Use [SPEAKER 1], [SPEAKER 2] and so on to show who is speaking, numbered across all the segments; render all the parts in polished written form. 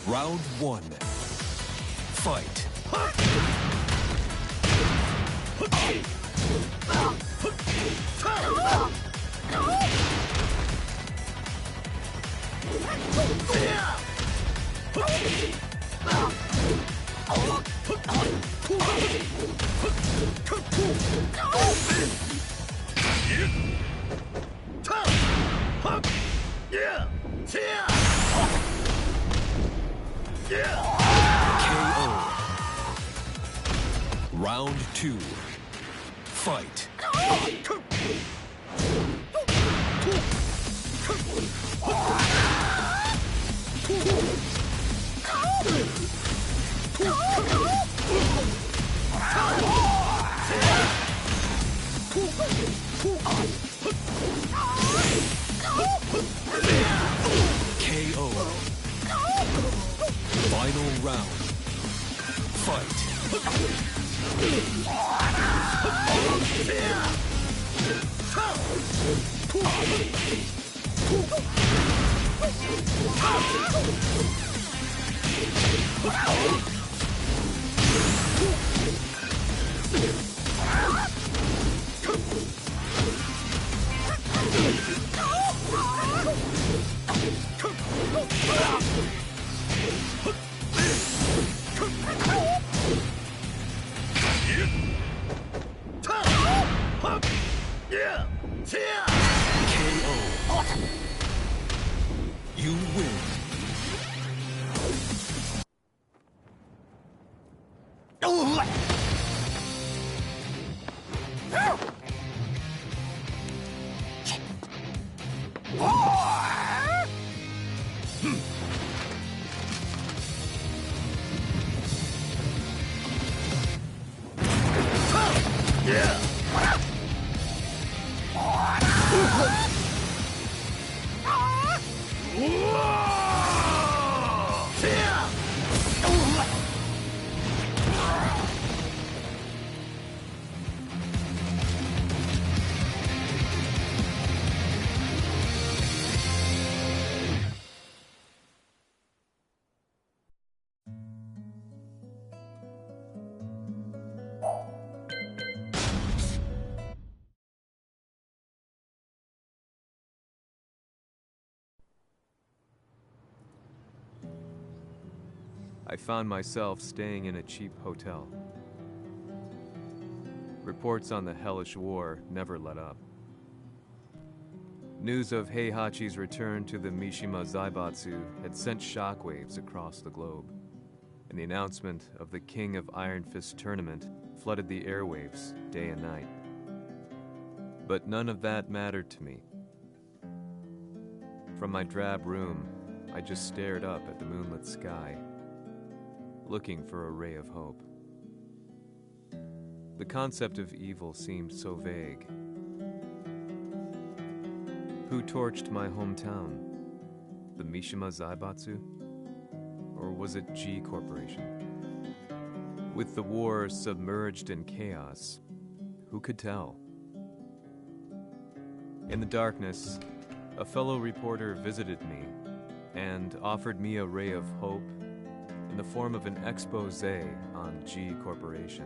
[SPEAKER 1] Round one. Fight. KO. Round two. Fight. KO. Final round. Fight. KO. You win. I found myself staying in a cheap hotel. Reports on the hellish war never let up. News of Heihachi's return to the Mishima Zaibatsu had sent shockwaves across the globe, and the announcement of the King of Iron Fist tournament flooded the airwaves day and night. But none of that mattered to me. From my drab room, I just stared up at the moonlit sky, looking for a ray of hope. The concept of evil seemed so vague. Who torched my hometown? The Mishima Zaibatsu? Or was it G Corporation? With the war submerged in chaos, who could tell? In the darkness, a fellow reporter visited me and offered me a ray of hope in the form of an expose on G Corporation.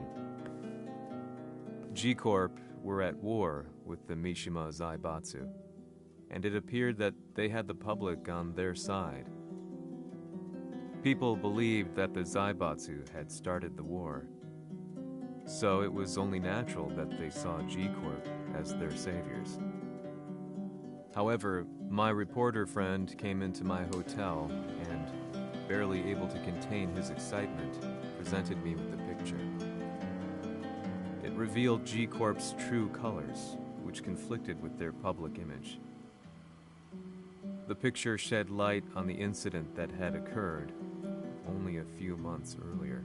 [SPEAKER 1] G Corp were at war with the Mishima Zaibatsu, and it appeared that they had the public on their side. People believed that the Zaibatsu had started the war, so it was only natural that they saw G Corp as their saviors. However, my reporter friend came into my hotel and, barely able to contain his excitement, presented me with the picture. It revealed G Corp's true colors, which conflicted with their public image. The picture shed light on the incident that had occurred only a few months earlier.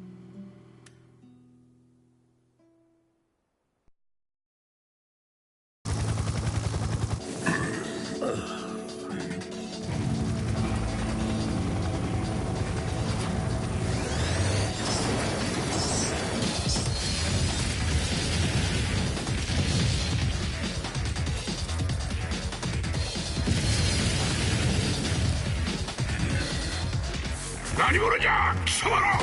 [SPEAKER 2] 何者じゃ貴様ら。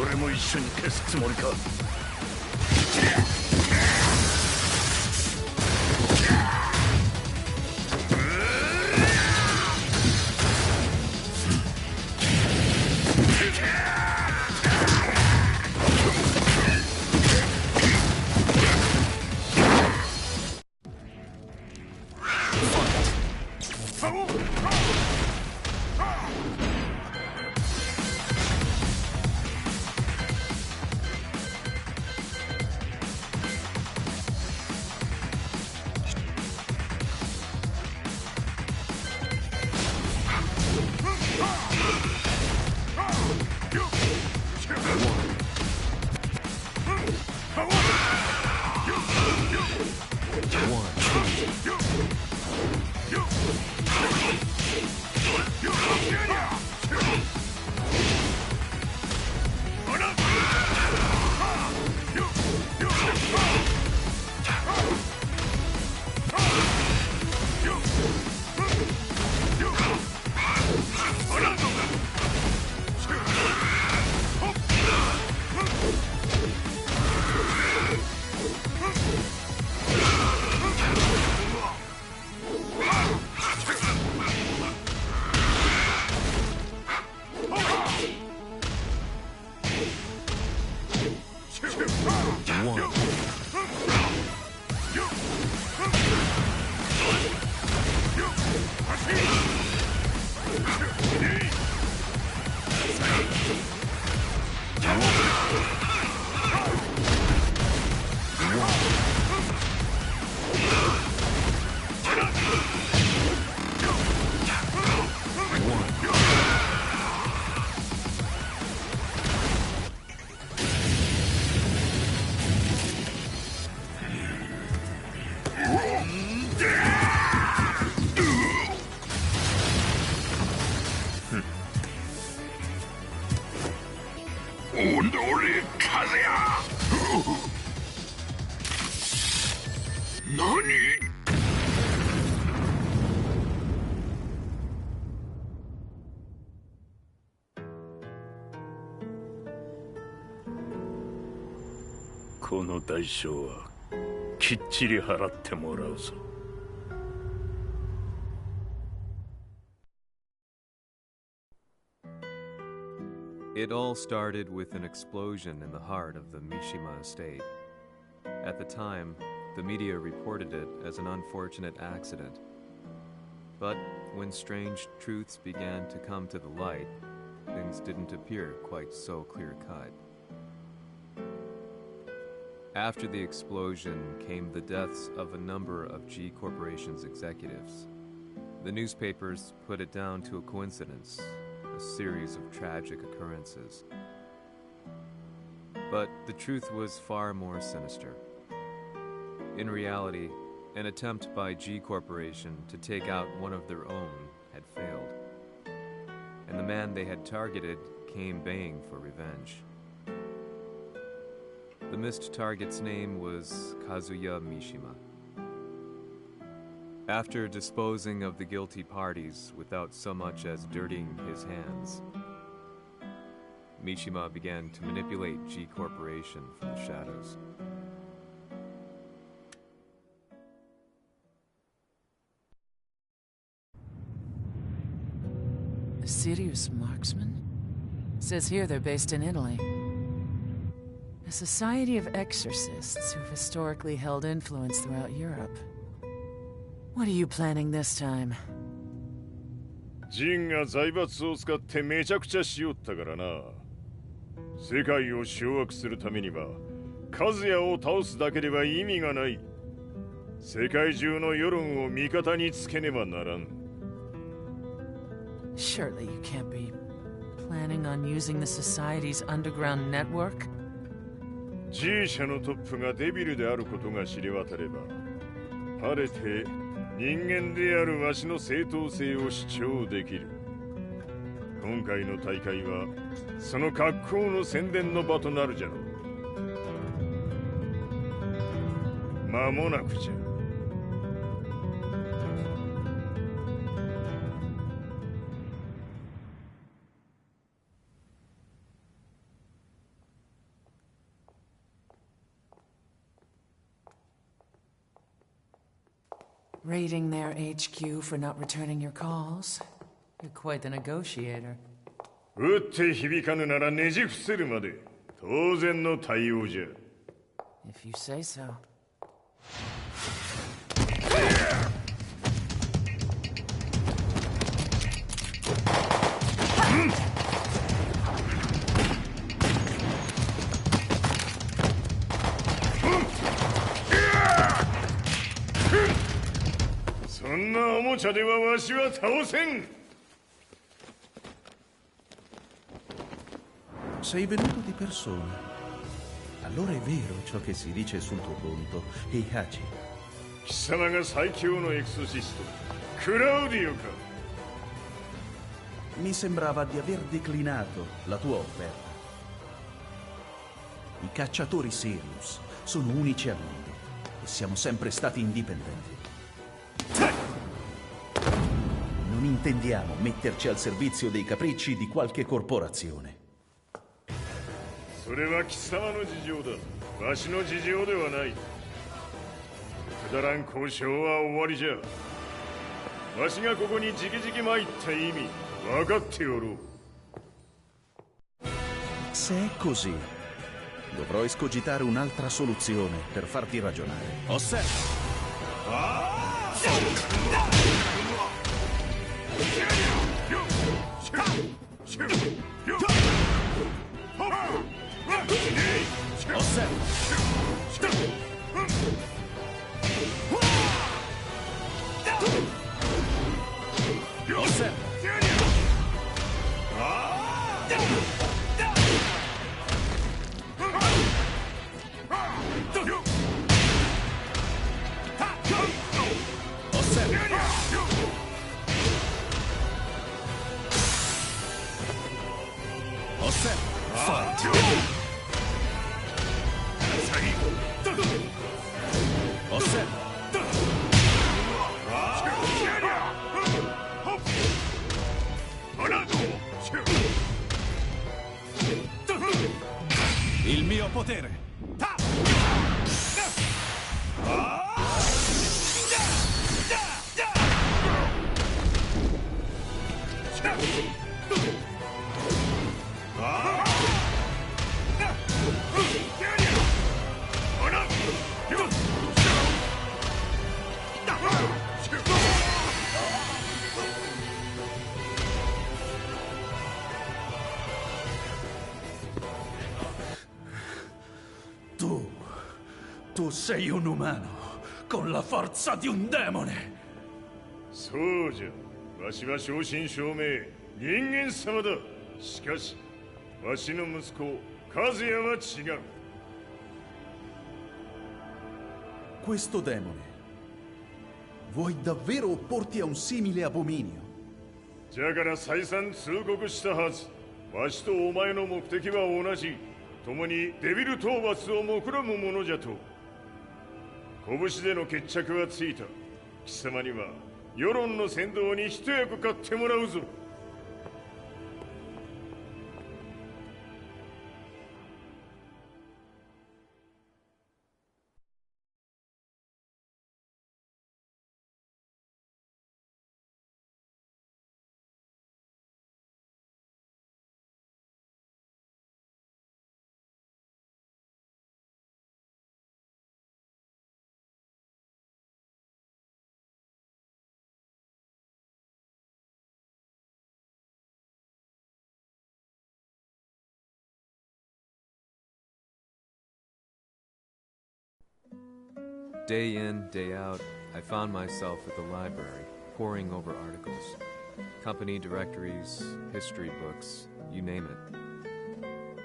[SPEAKER 2] 俺も一緒に消すつもりか。この代償はきっちり払ってもらうぞ。
[SPEAKER 1] It all started with an explosion in the heart of the Mishima estate. At the time, the media reported it as an unfortunate accident. But when strange truths began to come to the light, things didn't appear quite so clear-cut. After the explosion came the deaths of a number of G Corporation's executives. The newspapers put it down to a coincidence, a series of tragic occurrences. But the truth was far more sinister. In reality, an attempt by G Corporation to take out one of their own had failed, and the man they had targeted came baying for revenge. The missed target's name was Kazuya Mishima. After disposing of the guilty parties without so much as dirtying his hands, Mishima began to manipulate G Corporation from the shadows.
[SPEAKER 3] A serious marksman? Says here they're based in Italy. A society of exorcists who've historically held influence throughout Europe. What are you planning this time?
[SPEAKER 2] ジンが財閥を使ってめちゃくちゃしよったからな。世界を掌握するためにはカズヤを倒すだけでは意味がない。世界中の世論を味方につけねばならん。
[SPEAKER 3] Surely you can't be planning on using the society's underground network?
[SPEAKER 2] G 社のトップがデビルであることが知れ渡れば、晴れて人間であるわしの正当性を主張できる。今回の大会はその格好の宣伝の場となるじゃろう。間もなくじゃ。
[SPEAKER 3] Raiding their HQ for not returning your calls? You're quite the negotiator.
[SPEAKER 2] 撃って響かぬならねじ伏せるまで当然の対応じゃ。
[SPEAKER 3] If you say so.
[SPEAKER 2] そんなおもちゃではわしは倒せん。
[SPEAKER 4] Sei venuto di persona. Allora è vero ciò che si dice sul tuo conto, Heihachi.
[SPEAKER 2] 貴様が最強のエクソシスト、クラウディオか。
[SPEAKER 4] Mi sembrava di aver declinato la tua offerta. I cacciatori Sirius sono unici al mondo e siamo sempre stati indipendenti. Non intendiamo metterci al servizio dei capricci di qualche corporazione.
[SPEAKER 2] それは貴様の事情だ。わしの事情ではない。くだらん交渉は終わりじゃ。わしがここにじきじき参った意味分かっておろう。
[SPEAKER 4] Se è così, dovrò escogitare un'altra soluzione per farti ragionare. Osserva! Il mio potere! Tu Tu sei un umano, con la forza di un demone.
[SPEAKER 2] そうじゃ。わしは正真正銘人間様だ。しかしわしの息子和也は違う。
[SPEAKER 4] Questo demone, vuoi davvero opporti a un simile abominio?
[SPEAKER 2] じゃから再三通告したはず。わしとお前の目的は同じ。共にデビル討伐を目論むものじゃと。拳での決着はついた。貴様には世論の先導に一役買ってもらうぞ。
[SPEAKER 1] Day in, day out, I found myself at the library, poring over articles. Company directories, history books, you name it.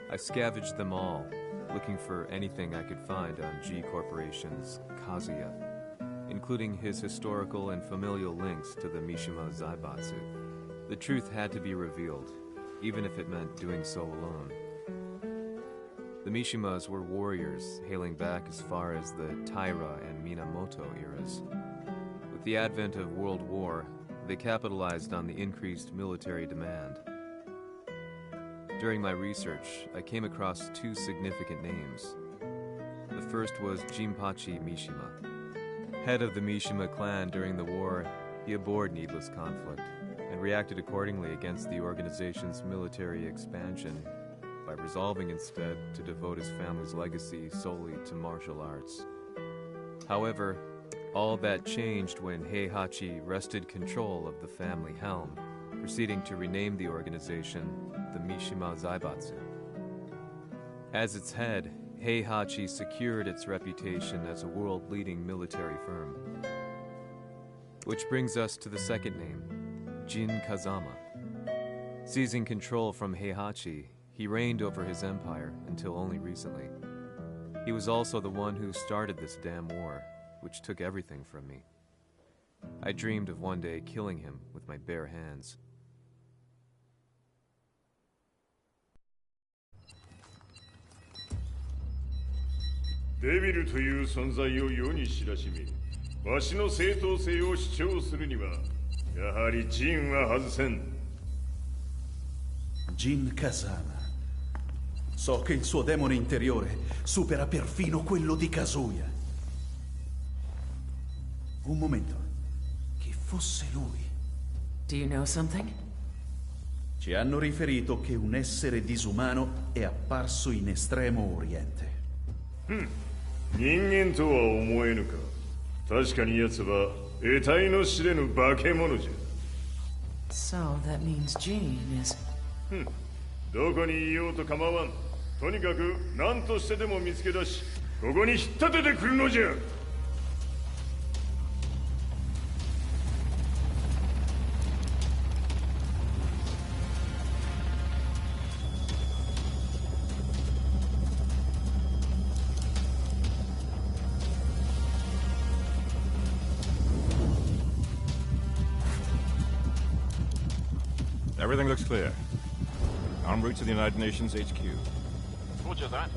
[SPEAKER 1] I scavenged them all, looking for anything I could find on G Corporation's Kazuya, including his historical and familial links to the Mishima Zaibatsu. The truth had to be revealed, even if it meant doing so alone. The Mishimas were warriors hailing back as far as the Taira and Minamoto eras. With the advent of World War, they capitalized on the increased military demand. During my research, I came across two significant names. The first was Jinpachi Mishima. Head of the Mishima clan during the war, he abhorred needless conflict and reacted accordingly against the organization's military expansion by resolving instead to devote his family's legacy solely to martial arts. However, all that changed when Heihachi wrested control of the family helm, proceeding to rename the organization the Mishima Zaibatsu. As its head, Heihachi secured its reputation as a world-leading military firm. Which brings us to the second name, Jin Kazama. Seizing control from Heihachi, he reigned over his empire until only recently. He was also the one who started this damn war, which took everything from me. I dreamed of one day killing him with my bare hands.
[SPEAKER 2] Devil という存在を世に知らしめ、わしの正当性を主張するには、やはりジンは外せん。
[SPEAKER 4] Jin Kazama. So che il suo demone interiore supera perfino quello di Kazuya. Un momento. Chi fosse lui?
[SPEAKER 3] Do you know something?
[SPEAKER 4] Ci hanno riferito che un essere disumano è apparso in Estremo Oriente.
[SPEAKER 2] 人間とは思えぬか。確かに奴は得体の知れぬ化け物じゃ。
[SPEAKER 3] So that means Jean is...
[SPEAKER 2] どこにいようと構わん。とにかく何としてでも見つけ出し、ここに引っ立ててくるのじゃ。
[SPEAKER 5] Everything looks clear. En route to the United Nations HQ.
[SPEAKER 6] Roger that.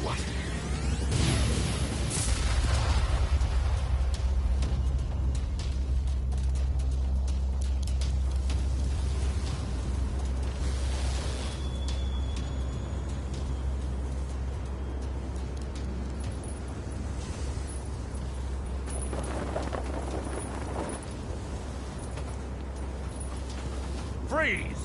[SPEAKER 5] What?
[SPEAKER 6] Freeze!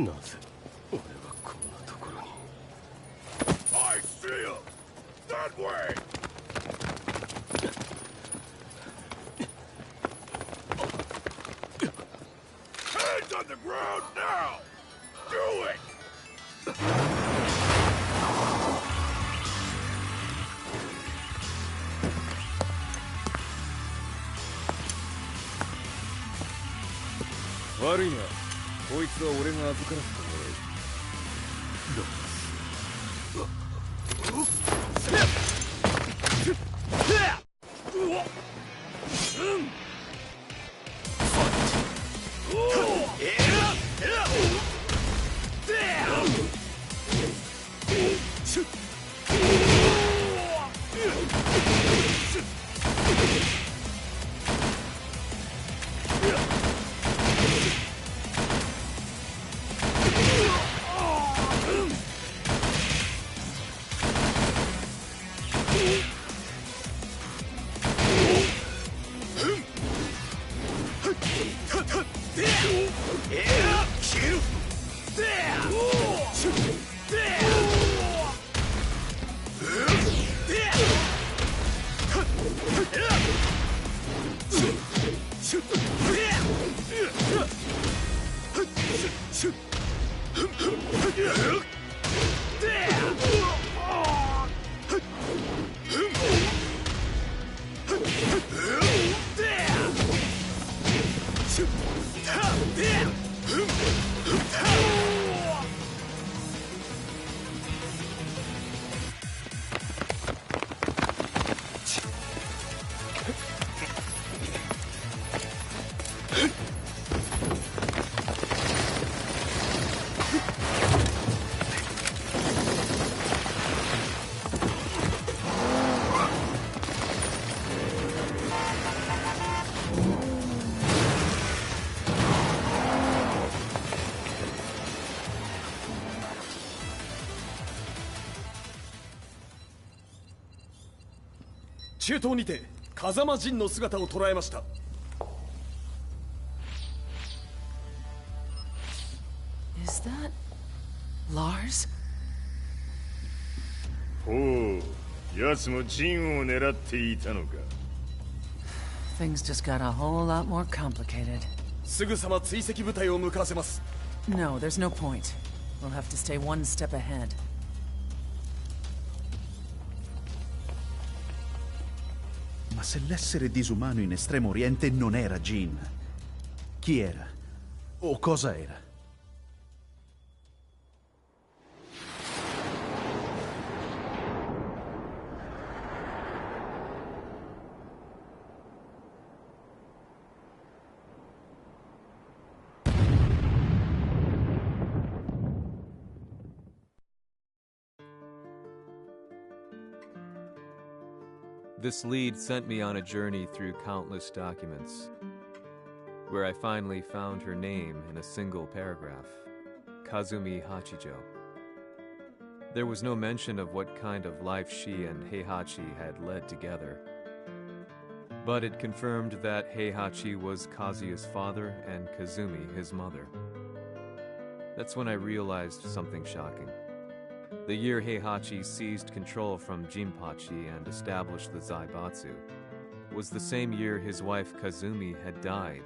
[SPEAKER 7] なぜ俺はこんなところに。
[SPEAKER 2] I see him! That way! Hands on the ground now! Do it! Worry not. こいつは俺が預からせてもらう。
[SPEAKER 7] 中東にて風間陣の姿を捉えました。
[SPEAKER 3] Is that Lars?
[SPEAKER 2] ほう、奴も陣を狙っていたのか。
[SPEAKER 3] Things just got a whole lot more complicated.
[SPEAKER 7] すぐさま追跡部隊を向かわせます。
[SPEAKER 3] No, there's no point. We'll have to stay one step ahead.
[SPEAKER 4] Ma se l'essere disumano in Estremo Oriente non era Jin, chi era? O cosa era?
[SPEAKER 1] This lead sent me on a journey through countless documents, where I finally found her name in a single paragraph, Kazumi Hachijo. There was no mention of what kind of life she and Heihachi had led together, but it confirmed that Heihachi was Kazuya's father and Kazumi his mother. That's when I realized something shocking. The year Heihachi seized control from Jinpachi and established the Zaibatsu was the same year his wife Kazumi had died,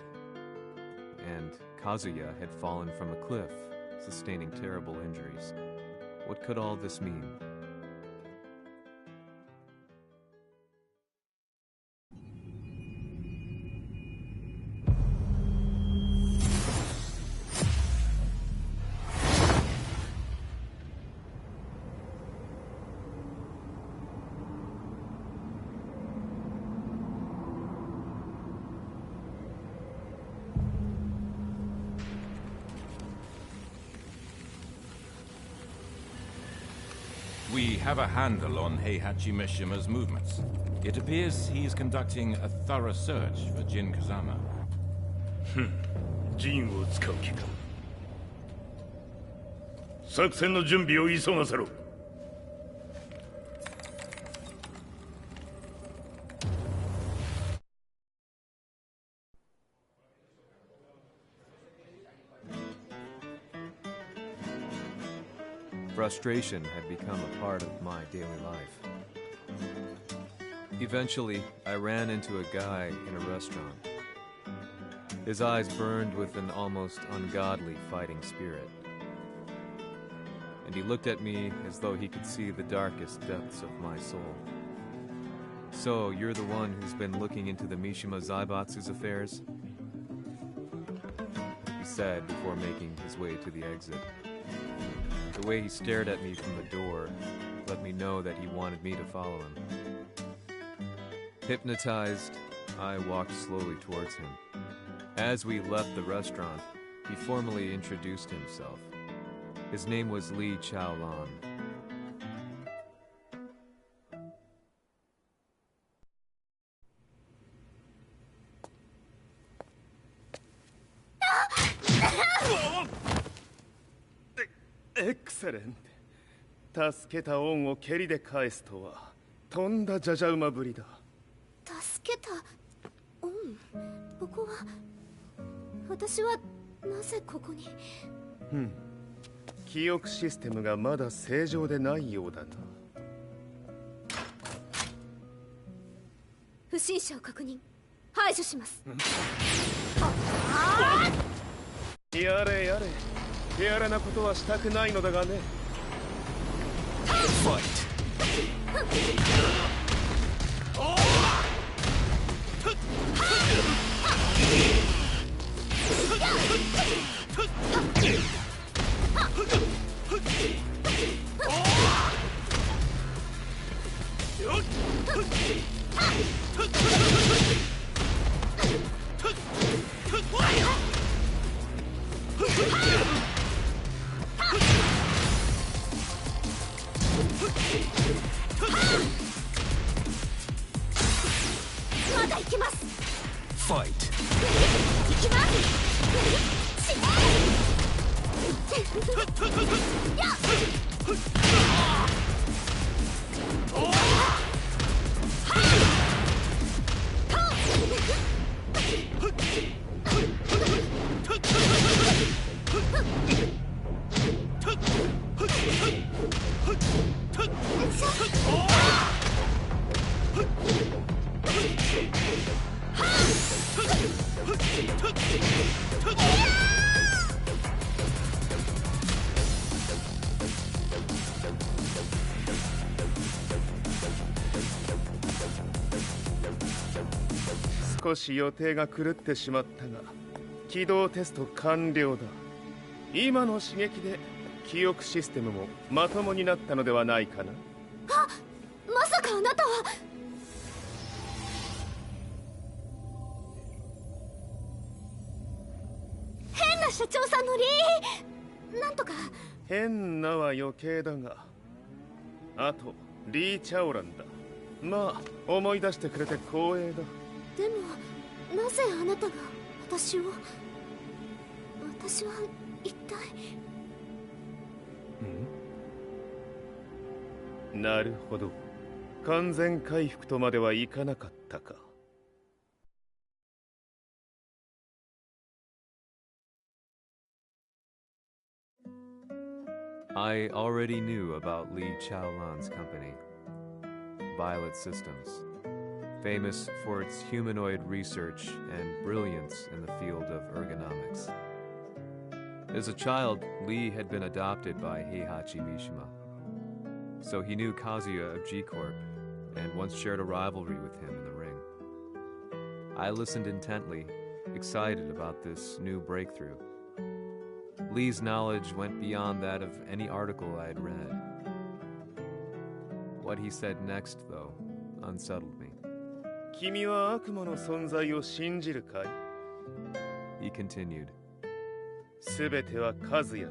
[SPEAKER 1] and Kazuya had fallen from a cliff, sustaining terrible injuries. What could all this mean?
[SPEAKER 5] We have a handle on Heihachi Mishima's movements. It appears he is conducting a thorough search for Jin Kazama.
[SPEAKER 2] 陣を使う気か。作戦の準備を急がせろ。
[SPEAKER 1] Frustration had become a part of my daily life. Eventually, I ran into a guy in a restaurant. His eyes burned with an almost ungodly fighting spirit. And he looked at me as though he could see the darkest depths of my soul. "So, you're the one who's been looking into the Mishima Zaibatsu's affairs?" he said before making his way to the exit. The way he stared at me from the door let me know that he wanted me to follow him. Hypnotized, I walked slowly towards him. As we left the restaurant, he formally introduced himself. His name was Li Chaolan.
[SPEAKER 7] Excellent. 助けた恩を蹴りで返すとはとんだじゃじゃ馬ぶりだ。
[SPEAKER 8] 助けた恩？ここは私はなぜここに？
[SPEAKER 7] 記憶システムがまだ正常でないようだな。
[SPEAKER 8] 不審者を確認。排除します。
[SPEAKER 7] やれやれ。手荒なことはしたくないのだがね。
[SPEAKER 8] まだ行きます。
[SPEAKER 7] ファイト。
[SPEAKER 8] 行きます。
[SPEAKER 7] 少し予定が狂ってしまったが起動テスト完了だ。今の刺激で記憶システムもまともになったのではないかな。
[SPEAKER 8] まさかあなたは。変な社長さんのなんとか。
[SPEAKER 7] 変なは余計だが、あとリー・チャオランだ。まあ思い出してくれて光栄だ。
[SPEAKER 8] でもなぜあなたが私を。私は一体。
[SPEAKER 7] なるほど。完全回復とまではいかなかったか。
[SPEAKER 1] I already knew about Li Chaolan's company, Violet Systems, famous for its humanoid research and brilliance in the field of ergonomics. As a child, Li had been adopted by Heihachi Mishima, so he knew Kazuya of G-Corp and once shared a rivalry with him in the ring. I listened intently, excited about this new breakthrough. Li's knowledge went beyond that of any article I had read. What he said next, though, unsettled me.
[SPEAKER 7] 君は悪魔の存在を信じるかい?
[SPEAKER 1] He continued.
[SPEAKER 7] すべては和也だ。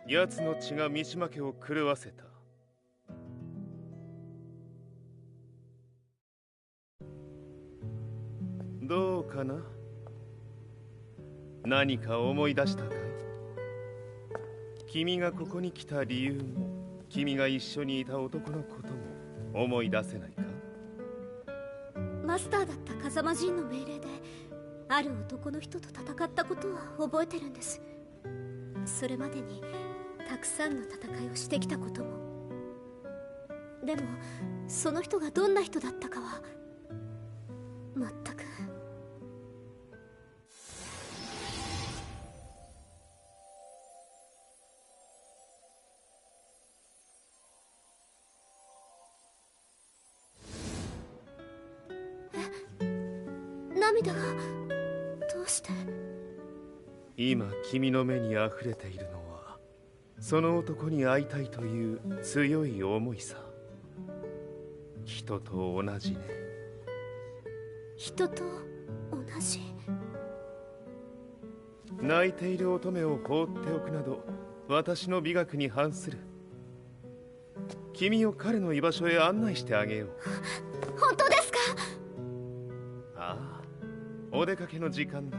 [SPEAKER 7] 奴の血が三島家を狂わせた。どうかな？何か思い出したかい？君がここに来た理由も、君が一緒にいた男のことも思い出せないか？
[SPEAKER 8] マスターだった風間陣の命令である男の人と戦ったことは覚えてるんです。それまでにたくさんの戦いをしてきたことも。でもその人がどんな人だったかは全く。涙がどうして。
[SPEAKER 7] 今君の目に溢れているのはその男に会いたいという強い思いさ。人と同じね。
[SPEAKER 8] 人と同じ。
[SPEAKER 7] 泣いている乙女を放っておくなど私の美学に反する。君を彼の居場所へ案内してあげよう。
[SPEAKER 8] 本当ですか？
[SPEAKER 7] ああ、お出かけの時間だ。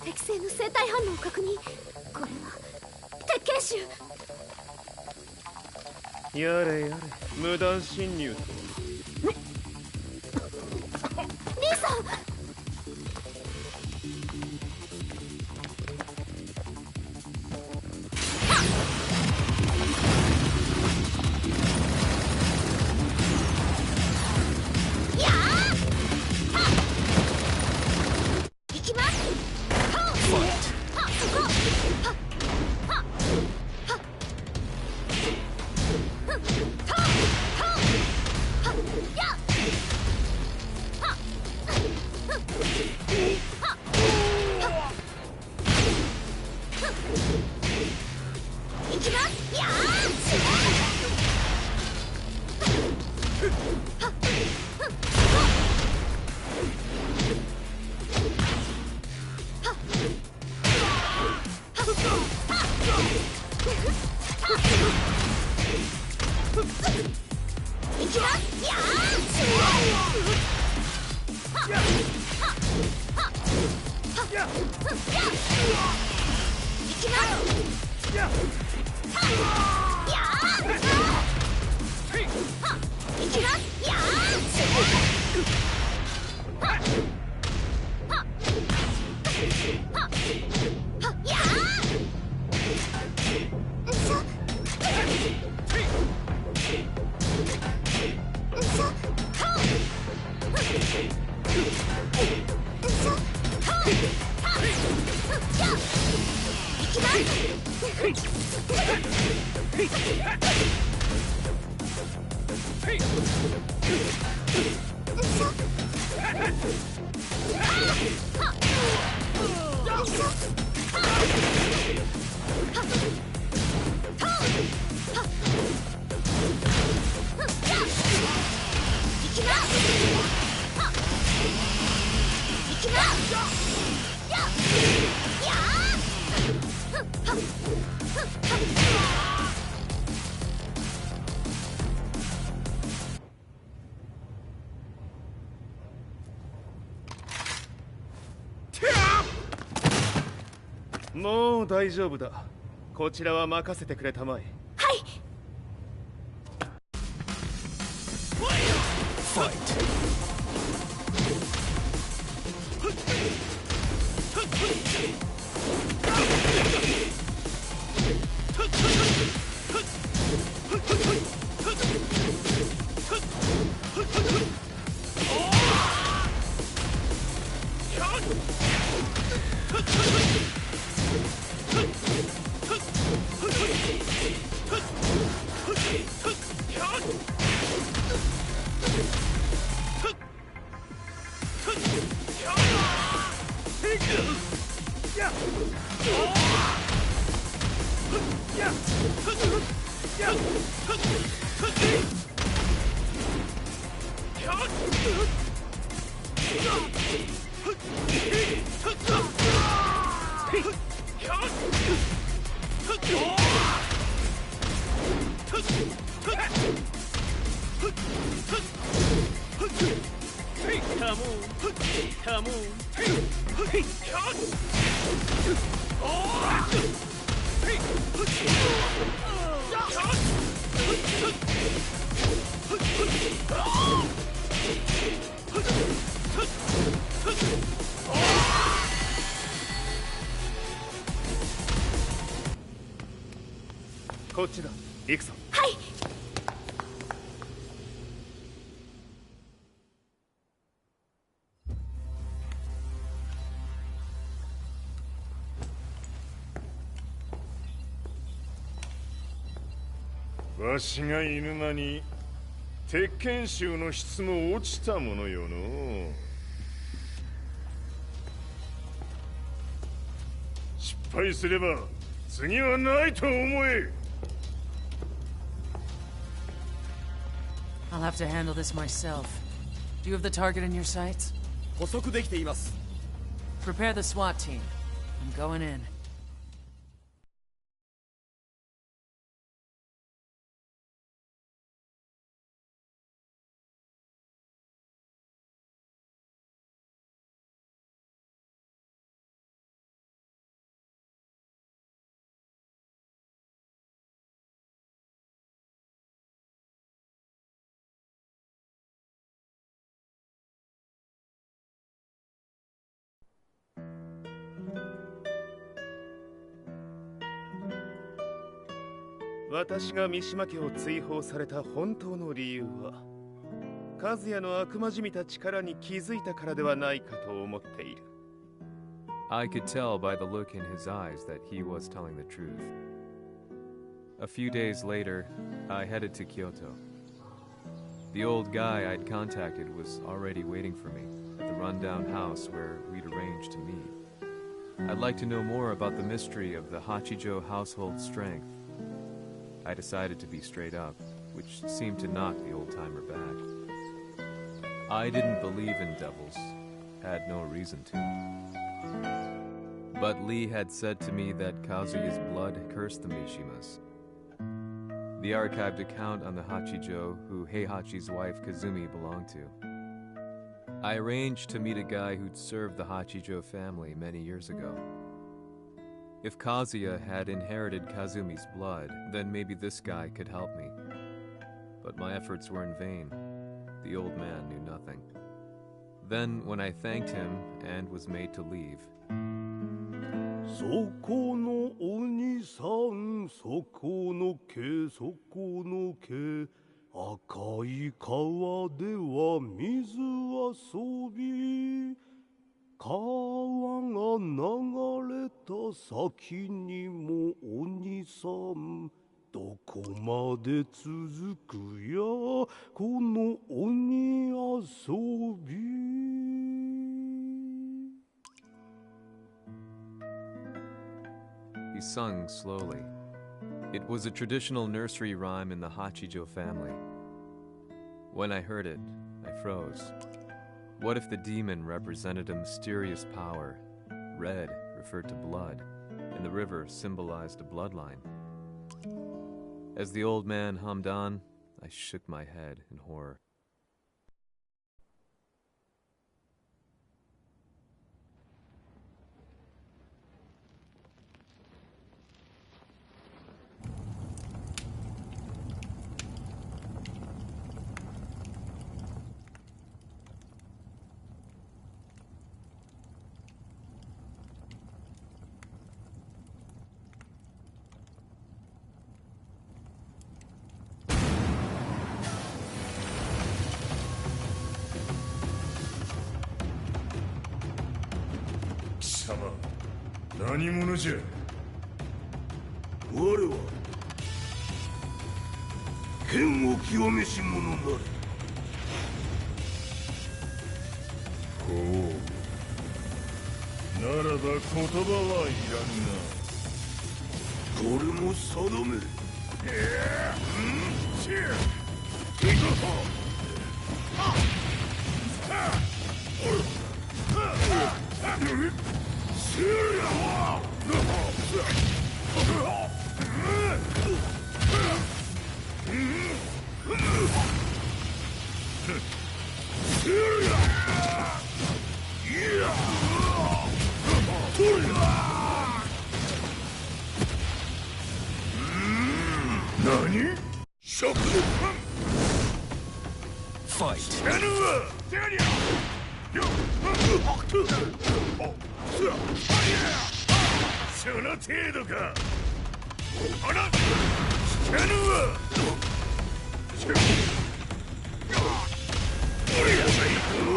[SPEAKER 8] 適正の生体反応を確認。これは鉄拳臭。
[SPEAKER 7] やれやれ、無断侵入と。
[SPEAKER 8] 兄さん。
[SPEAKER 7] もう大丈夫だ。こちらは任せてくれたまえ。
[SPEAKER 8] はい。
[SPEAKER 7] こっちだ。行くぞ。
[SPEAKER 8] はい。
[SPEAKER 2] わしが犬間に鉄拳衆の質も落ちたものよの。失敗すれば次はないと思え。
[SPEAKER 3] I'll have to handle this myself. Do you have the target in your sights?
[SPEAKER 9] 捕捉できています。
[SPEAKER 3] Prepare the SWAT team. I'm going in.
[SPEAKER 7] 「私が三島家を追放された本当の理由は和也の悪魔じみた力に気づいたからではないかと思っている。
[SPEAKER 1] I could tell by the look in his eyes that he was telling the truth. A few days later, I headed to Kyoto. The old guy I'd contacted was already waiting for me at the rundown house where we'd arranged to meet. I'd like to know more about the mystery of the Hachijo household strength. I decided to be straight up, which seemed to knock the old-timer back. I didn't believe in devils, had no reason to. But Lee had said to me that Kazuya's blood cursed the Mishimas. The archived account on the Hachijo who Heihachi's wife Kazumi belonged to. I arranged to meet a guy who'd served the Hachijo family many years ago. If Kazuya had inherited Kazumi's blood, then maybe this guy could help me. But my efforts were in vain. The old man knew nothing. Then, when I thanked him and was made to leave,
[SPEAKER 10] そこの鬼さん、そこの毛、そこの毛、赤い川では水遊び。川が流れた先にも鬼さん、どこまで続くやこの鬼遊び。
[SPEAKER 1] he sung slowly. It was a traditional nursery rhyme in the Hachijo family. When I heard it, I froze. What if the demon represented a mysterious power? Red referred to blood, and the river symbolized a bloodline. As the old man hummed on, I shook my head in horror.
[SPEAKER 2] Kspain, 何者じゃ。
[SPEAKER 10] 我は剣を極めし者なり。
[SPEAKER 2] ほう。ならば言葉はいらんな。
[SPEAKER 10] これも定め。
[SPEAKER 2] 何？
[SPEAKER 10] Fight.
[SPEAKER 2] その程度か。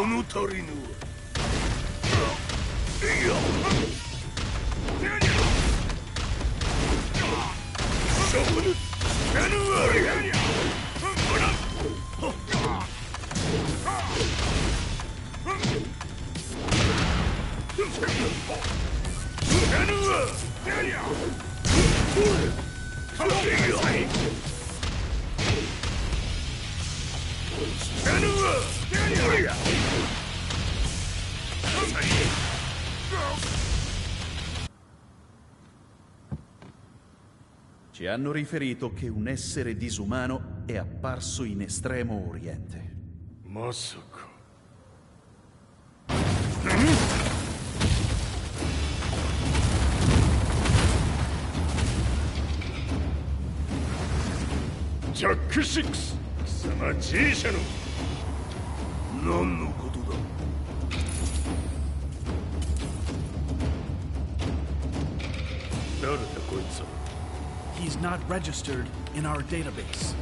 [SPEAKER 10] 物足りぬ。
[SPEAKER 4] Ci hanno riferito che un essere disumano è apparso in Estremo Oriente.
[SPEAKER 2] まさか。ジャック6、貴様 G 社の
[SPEAKER 10] 何のことだ。
[SPEAKER 2] 誰だこいつは。
[SPEAKER 9] He's not registered in our database.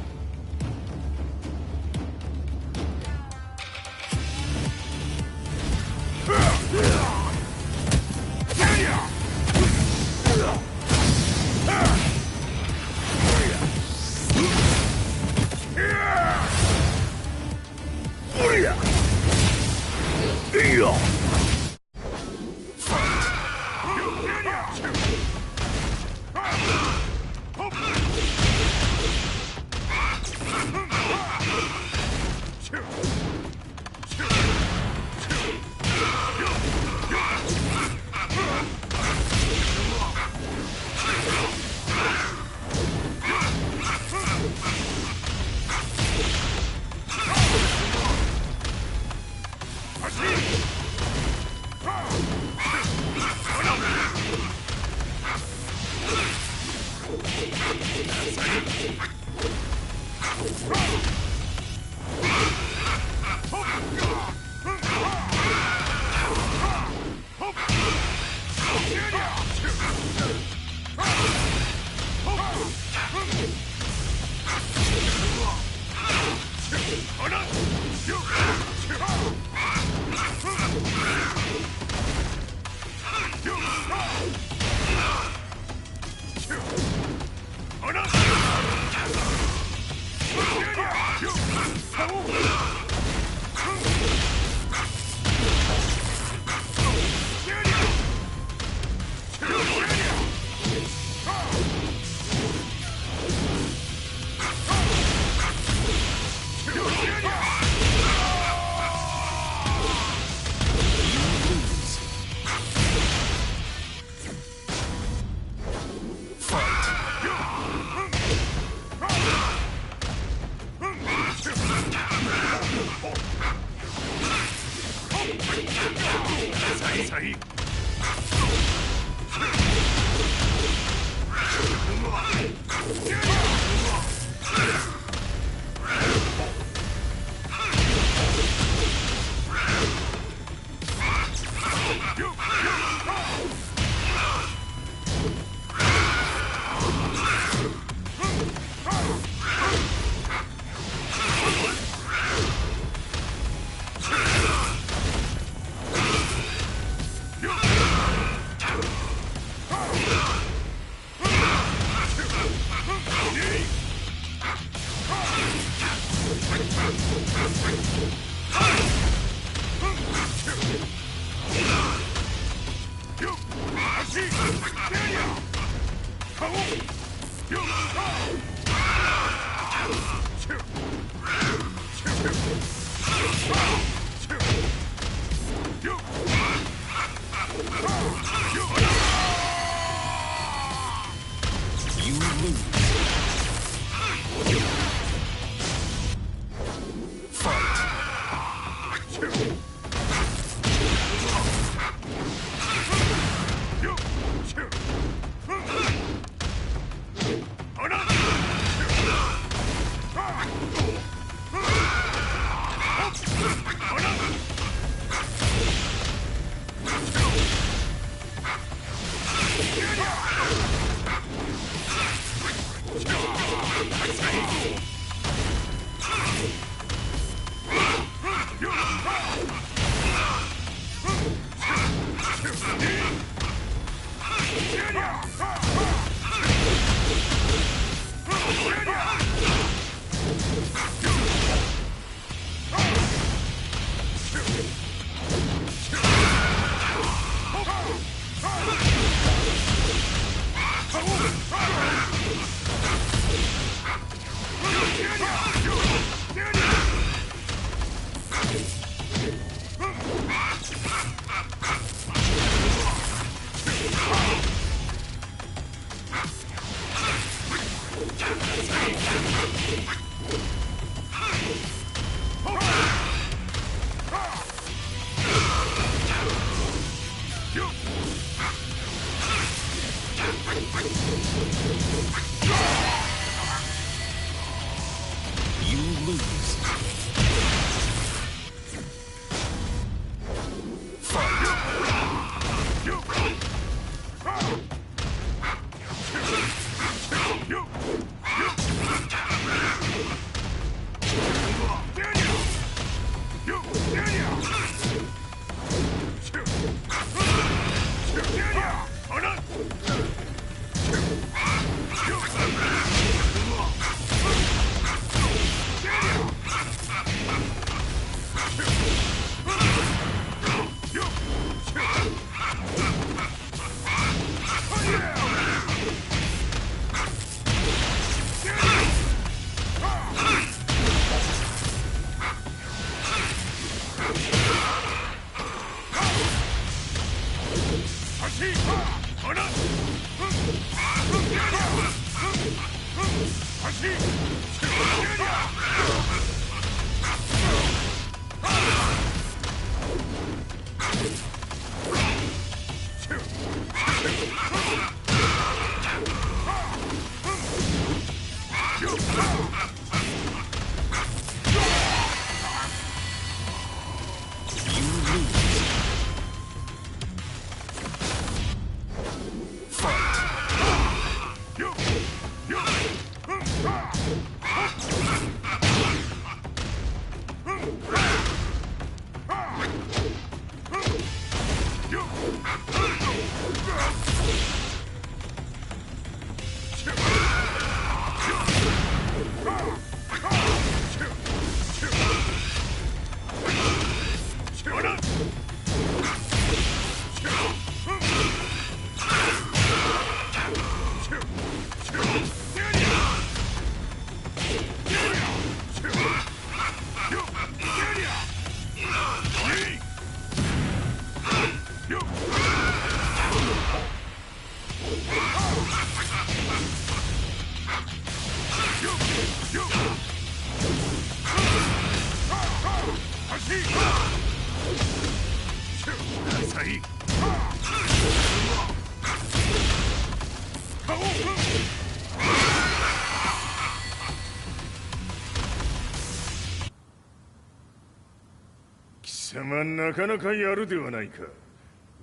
[SPEAKER 2] 貴様なかなかやるではないか。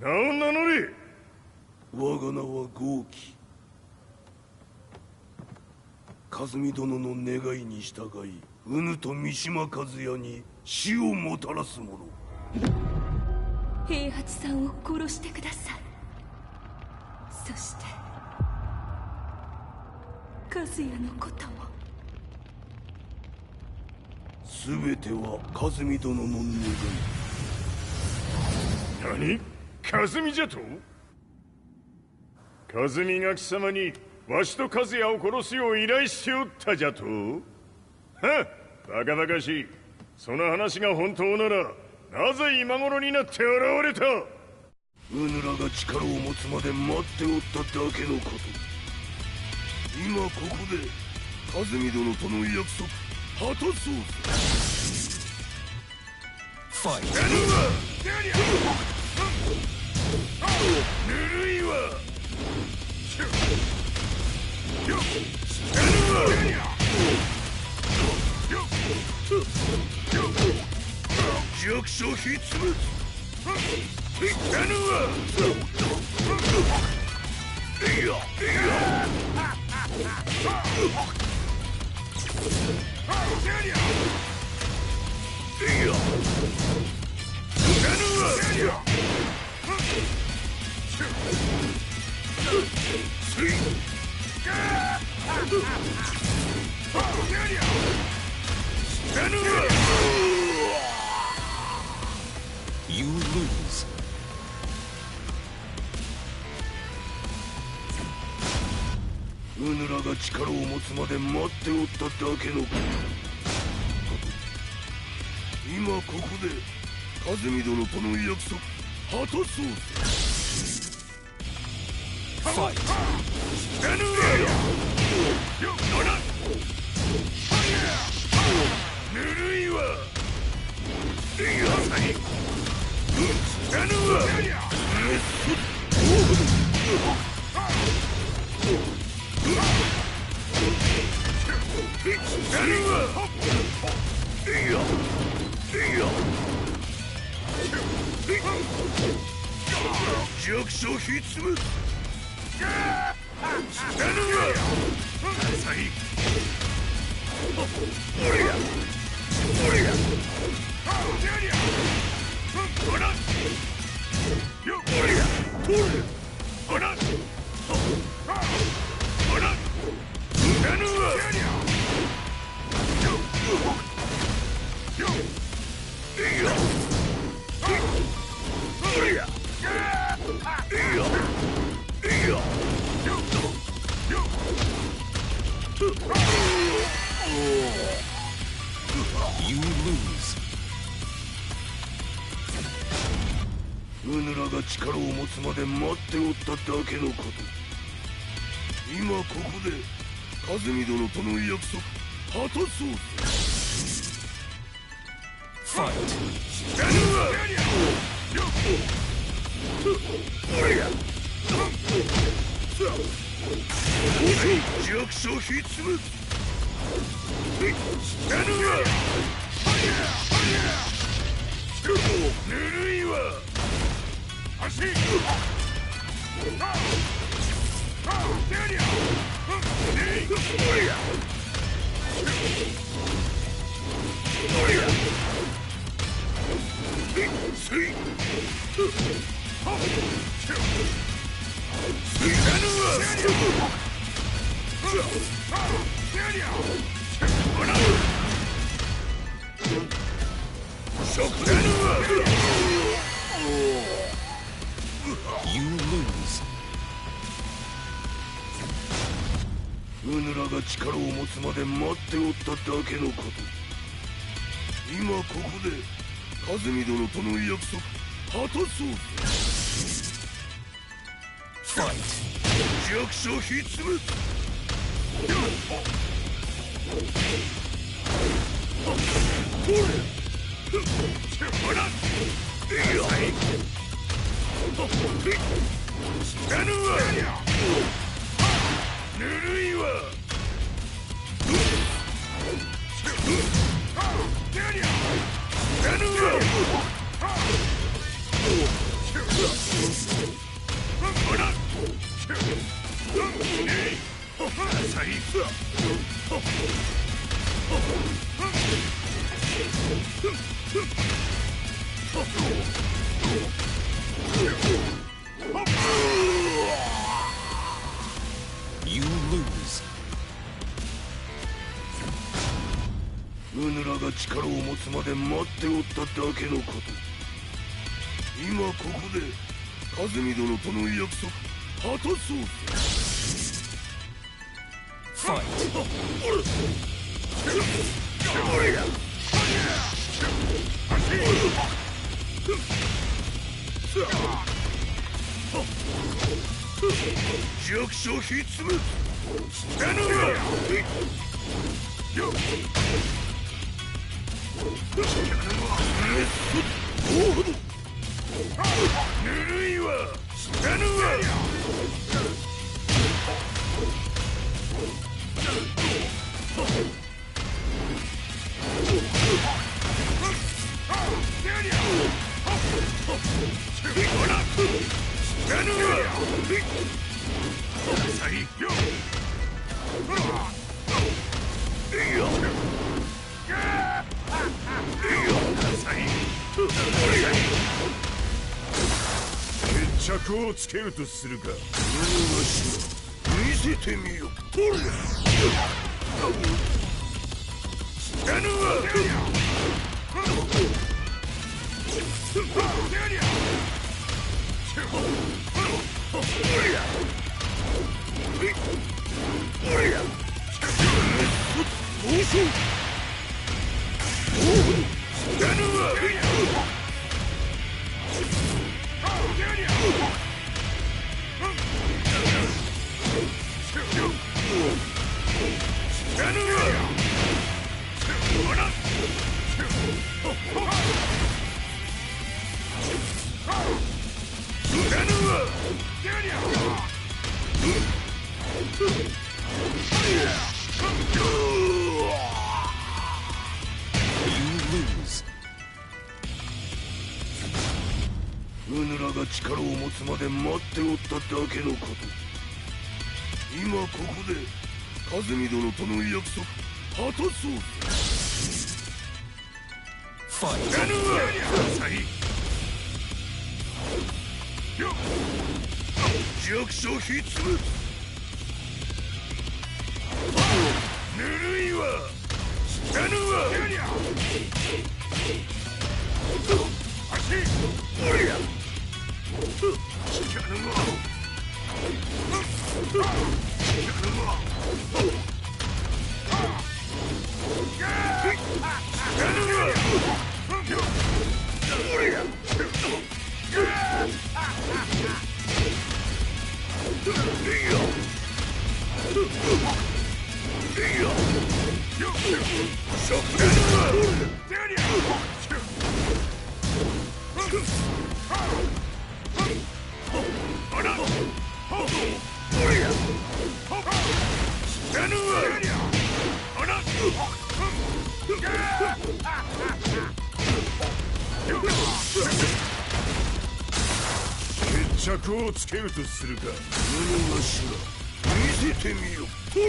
[SPEAKER 2] 名を名乗れ。
[SPEAKER 10] 我が名は豪輝。和美殿の願いに従いうぬと三島和也に死をもたらす者。
[SPEAKER 11] 平八さんを殺してください。そして和也のことも。
[SPEAKER 10] 全ては和美殿の願い。
[SPEAKER 2] 何？和美じゃと？和美が貴様にわしと和也を殺すよう依頼しておったじゃと？はっ、バカバカしい。その話が本当ならなぜ今頃になって現れた？
[SPEAKER 10] うぬらが力を持つまで待っておっただけのこと。今ここで和美殿との約束果たそうぜ。
[SPEAKER 2] ファイト。ぬるいわ。弱者必滅。いったぬわ。いや。
[SPEAKER 5] You lose.
[SPEAKER 10] うぬらが力を持つまで待っておっただけのこと。今ここで和美殿との約束果たそうぜ。
[SPEAKER 2] ファイト。
[SPEAKER 10] 弱小ひつむうぬらが力を持つまで待っておっただけのこと。今ここで風見殿との約束果たそうぜ。ファイト。弱小ひつむぬるいわ。足うぬらが力を持つまで待っておっただけのこと。今ここで風見殿との約束果たそうぜ。ファイト。弱小ひつむぬるいわ。You lose. うぬらが力を持つまで待っておっただけのこと。今ここで風見殿との約束果たそうぜ。ファイト。弱小ひつむぬるいわ。決着をつけるとするか。見せてみよ。力を持つまで待っておっただけのこと。今ここで和美殿との約束果たそうぜ。ファイト。弱小ひつぶぬるいわ知らぬわ足おりゃ知らぬわ決着をつけるとするか。布頭見せてみよ。ほれ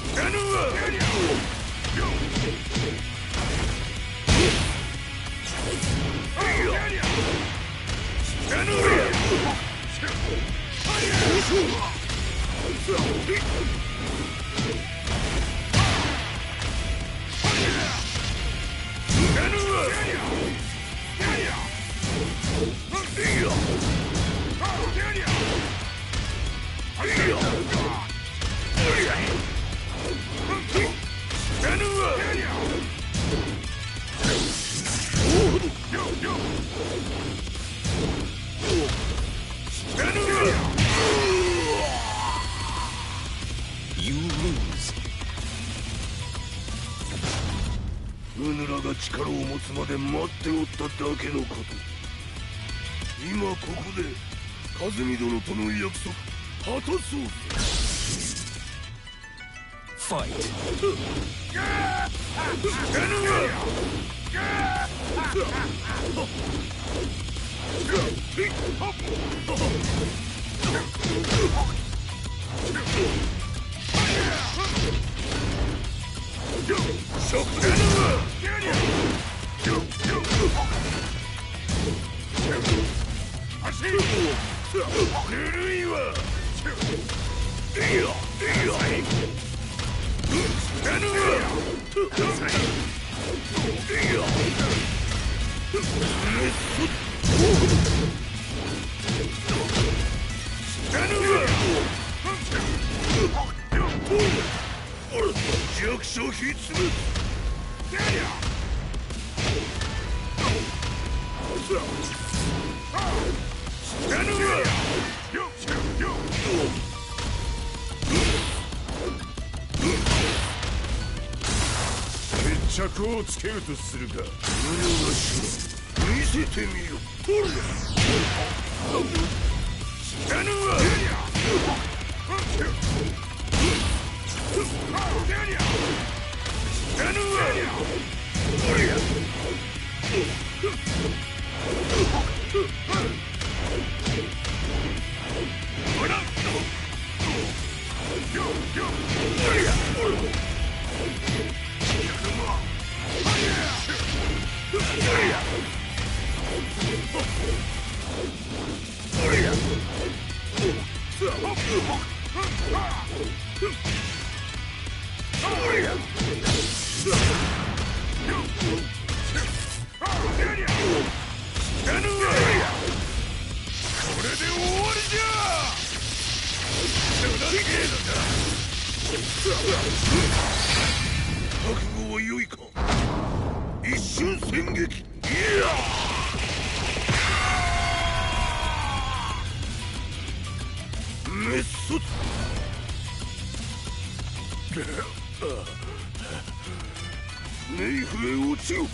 [SPEAKER 10] 知らぬわ知らぬわ力を持つまで待っておっただけのこと。今ここで和美殿との約束果たそうぜ。ファイト。ぬるいわ弱小ひつぶ決着をつけるとするか。見せてみよ。ほれ知らぬわ知らぬわおりゃ覚悟は良いか。一瞬戦撃。滅卒。ネイフへ落ちろ。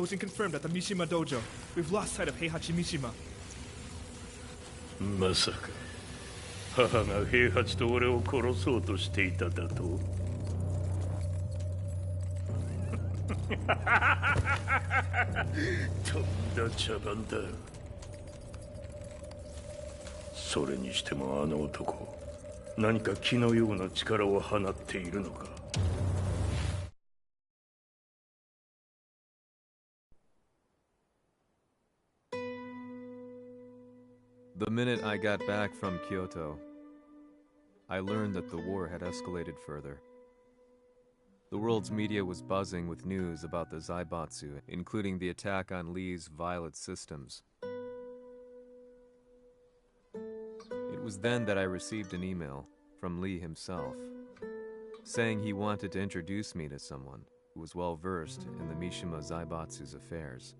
[SPEAKER 12] closing confirmed at the Mishima Dojo. We've lost sight of Heihachi Mishima.
[SPEAKER 10] まさか母が平八と俺を殺そうとしていただと。とんだ茶番だ。それにしてもあの男、何か気のような力を放っているのか。
[SPEAKER 1] The minute I got back from Kyoto, I learned that the war had escalated further. The world's media was buzzing with news about the Zaibatsu, including the attack on Lee's Violet systems. It was then that I received an email from Lee himself, saying he wanted to introduce me to someone who was well versed in the Mishima Zaibatsu's affairs.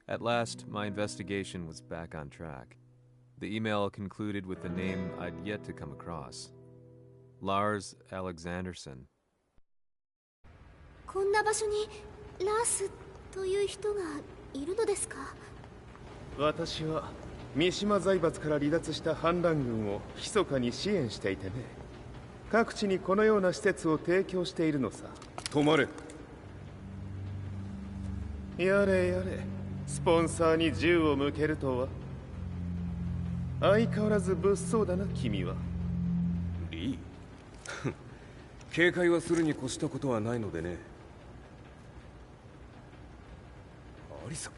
[SPEAKER 1] At last, my investigation was back on track. The email concluded with a name I'd yet to come across. Lars Alexanderson.
[SPEAKER 8] こんな場所にラースという人がいるのですか？
[SPEAKER 7] 私は三島財閥から離脱した反乱軍を密かに支援していてね。各地にこのような施設を提供しているのさ。止まれ。やれやれ、スポンサーに銃を向けるとは。相変わらず物騒だな、君は。
[SPEAKER 13] リー警戒はするに越したことはないのでね。アリサ、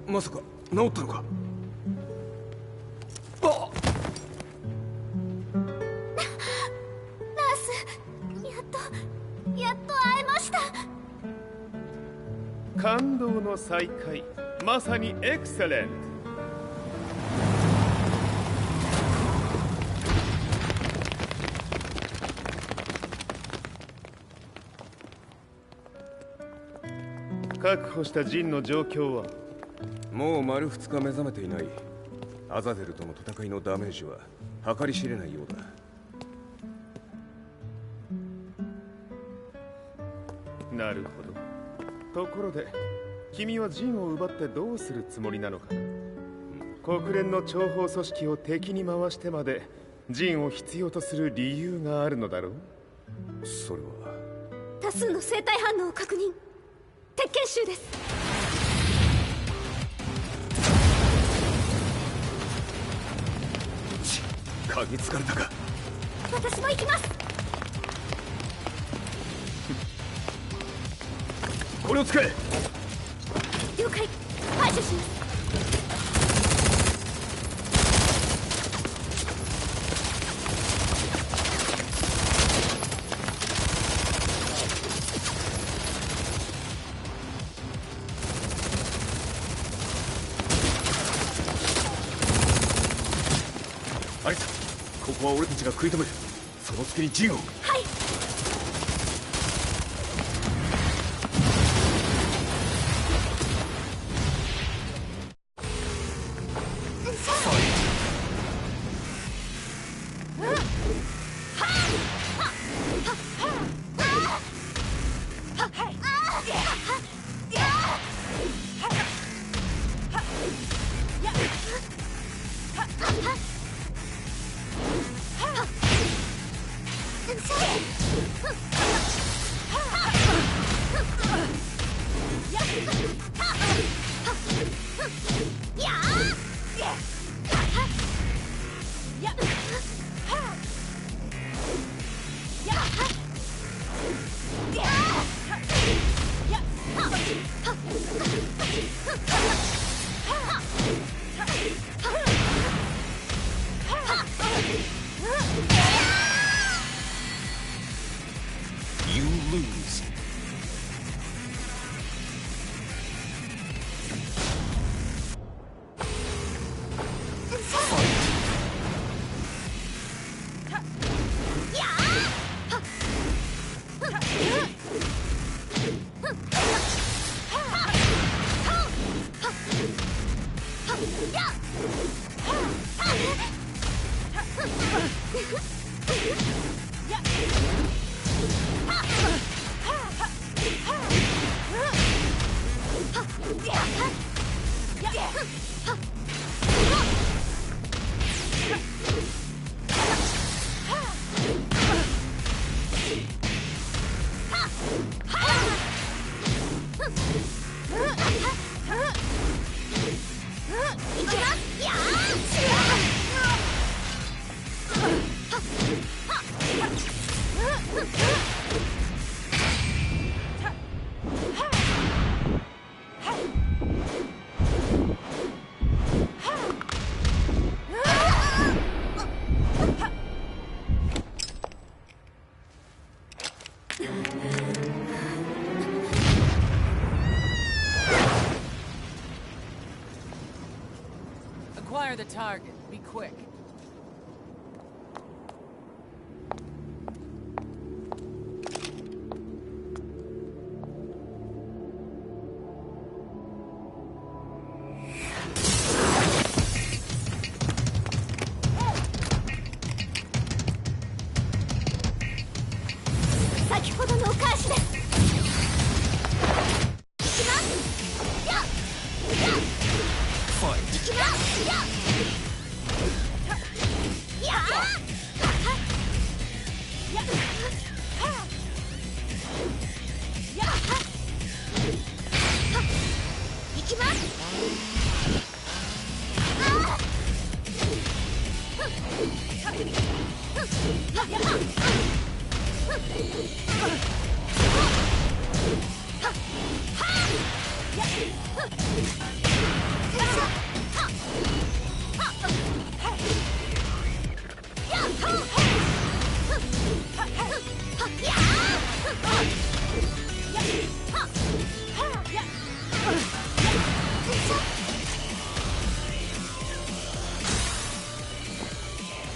[SPEAKER 13] まさか治ったのか？あっ
[SPEAKER 8] ラース、やっと会えました。
[SPEAKER 7] 感動の再会、まさにエクセレント。確保したジンの状況は？
[SPEAKER 13] もう丸2日目覚めていない。アザゼルとの戦いのダメージは計り知れないようだ。
[SPEAKER 7] なるほど。ところで君はジンを奪ってどうするつもりなのかな？国連の諜報組織を敵に回してまでジンを必要とする理由があるのだろう？
[SPEAKER 13] それは
[SPEAKER 8] 多数の生体反応を確認。鉄拳衆です。
[SPEAKER 13] 嗅ぎつかれたか。
[SPEAKER 8] 私も行きます。
[SPEAKER 13] これを使え。
[SPEAKER 8] 了解。排除します。
[SPEAKER 13] アリサ、ここは俺たちが食い止める。その隙にジンを。はい。
[SPEAKER 5] You lose.
[SPEAKER 3] Acquire the target. Be quick.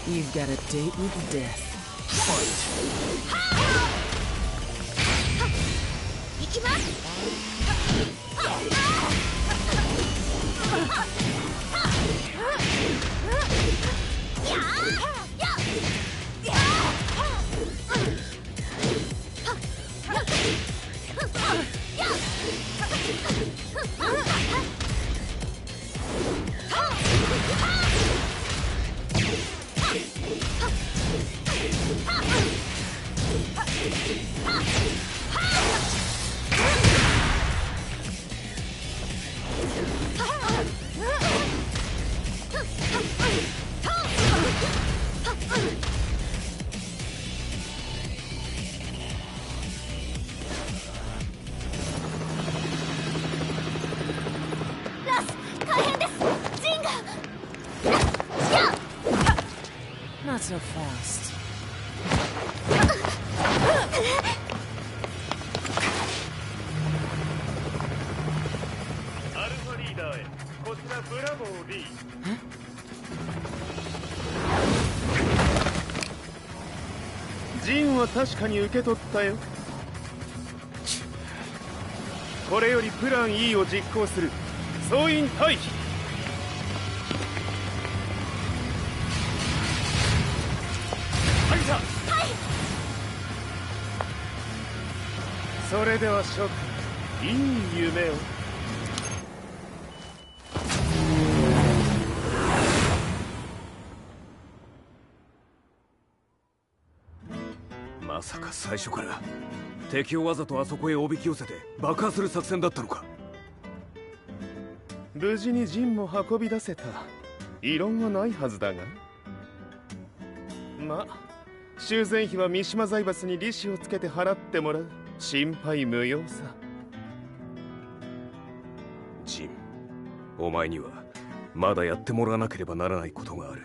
[SPEAKER 3] You've got a date with death. Not so fast.
[SPEAKER 7] アルファリーダーへこちらブラボー D。 ジンは確かに受け取ったよ。これよりプラン E を実行する。総員退避。それでは諸君、いい夢を。
[SPEAKER 13] まさか最初から敵をわざとあそこへおびき寄せて爆破する作戦だったのか。
[SPEAKER 7] 無事に陣も運び出せた。異論はないはずだが。まあ修繕費は三島財閥に利子をつけて払ってもらう。心配無用さ。
[SPEAKER 13] ジン、お前にはまだやってもらわなければならないことがある。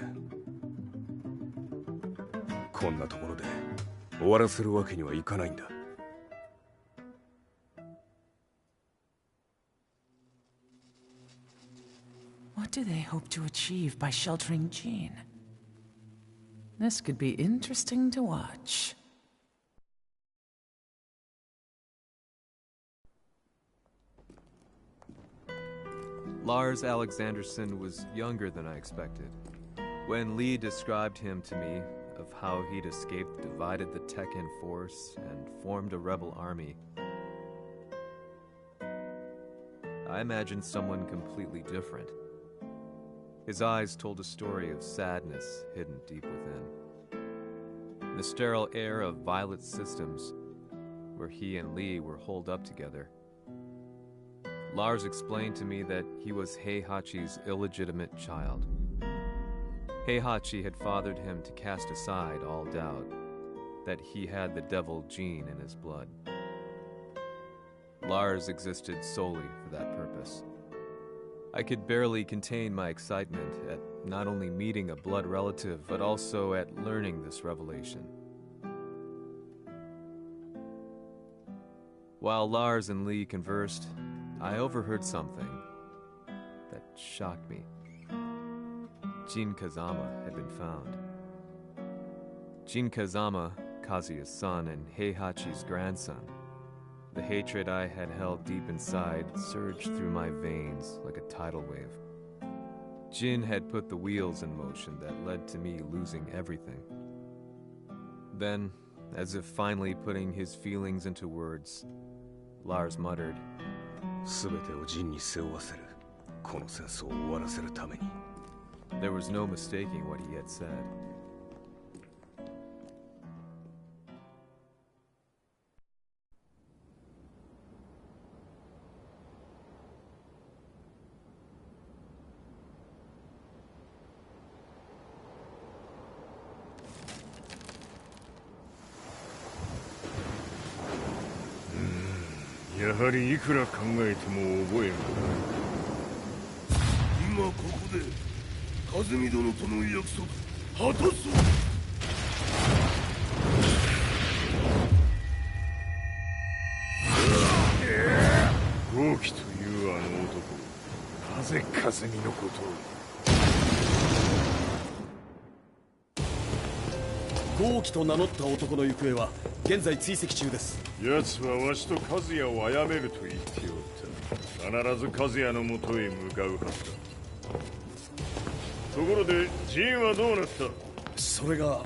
[SPEAKER 13] こんなところで終わらせるわけにはいかないんだ。
[SPEAKER 3] What do they hope to achieve by sheltering Jean? This could be interesting to watch.
[SPEAKER 1] Lars Alexanderson was younger than I expected. When Lee described him to me, of how he'd escaped, divided the Tekken force, and formed a rebel army, I imagined someone completely different. His eyes told a story of sadness hidden deep within. The sterile air of Violet Systems, where he and Lee were holed up together. Lars explained to me that he was Heihachi's illegitimate child. Heihachi had fathered him to cast aside all doubt that he had the devil gene in his blood. Lars existed solely for that purpose. I could barely contain my excitement at not only meeting a blood relative, but also at learning this revelation. While Lars and Lee conversed, I overheard something that shocked me. Jin Kazama had been found. Jin Kazama, Kazuya's son and Heihachi's grandson. The hatred I had held deep inside surged through my veins like a tidal wave. Jin had put the wheels in motion that led to me losing everything. Then, as if finally putting his feelings into words, Lars muttered, There was no mistaking what he had said.
[SPEAKER 2] やはりいくら考えても覚えがない。
[SPEAKER 10] 今ここで和美殿との約束果たそう。
[SPEAKER 2] 豪輝というあの男、なぜ和美のことを。
[SPEAKER 14] 豪輝と名乗った男の行方は現在追跡中です。
[SPEAKER 2] 奴はわしと和也を殺めると言っておった。必ず和也のもとへ向かうはずだ。ところでジンはどうなった？
[SPEAKER 14] それが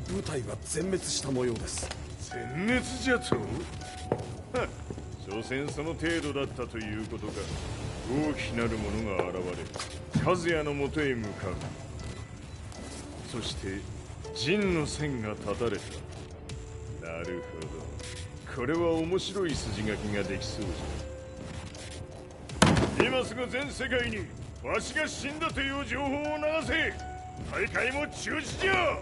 [SPEAKER 14] 部隊は全滅した模様です。
[SPEAKER 2] 全滅じゃと？所詮その程度だったということか。大きなる者が現れ和也のもとへ向かう。そして陣の線が断たれた。なるほど。これは面白い筋書きができそうじゃ。今すぐ全世界にわしが死んだという情報を流せ。大会も中止じゃ。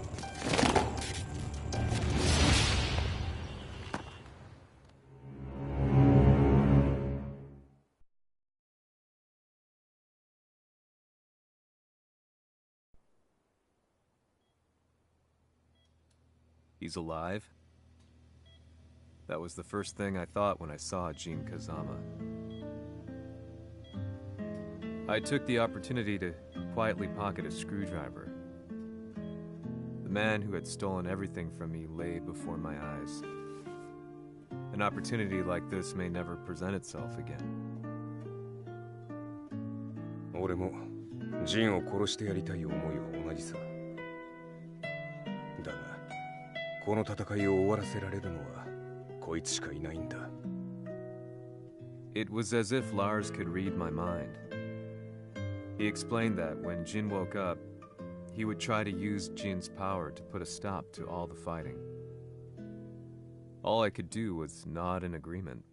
[SPEAKER 1] He's alive? That was the first thing I thought when I saw Jin Kazama. I took the opportunity to quietly pocket a screwdriver. The man who had stolen everything from me lay before my eyes. An opportunity like this may never present itself again.
[SPEAKER 13] 俺もジンを殺してやりたい思いは同じさ。だが、この戦いを終わらせられるのはこいつしかいないんだ。
[SPEAKER 1] It was as if Lars could read my mind. He explained that when Jin woke up, he would try to use Jin's power to put a stop to all the fighting. All I could do was nod in agreement.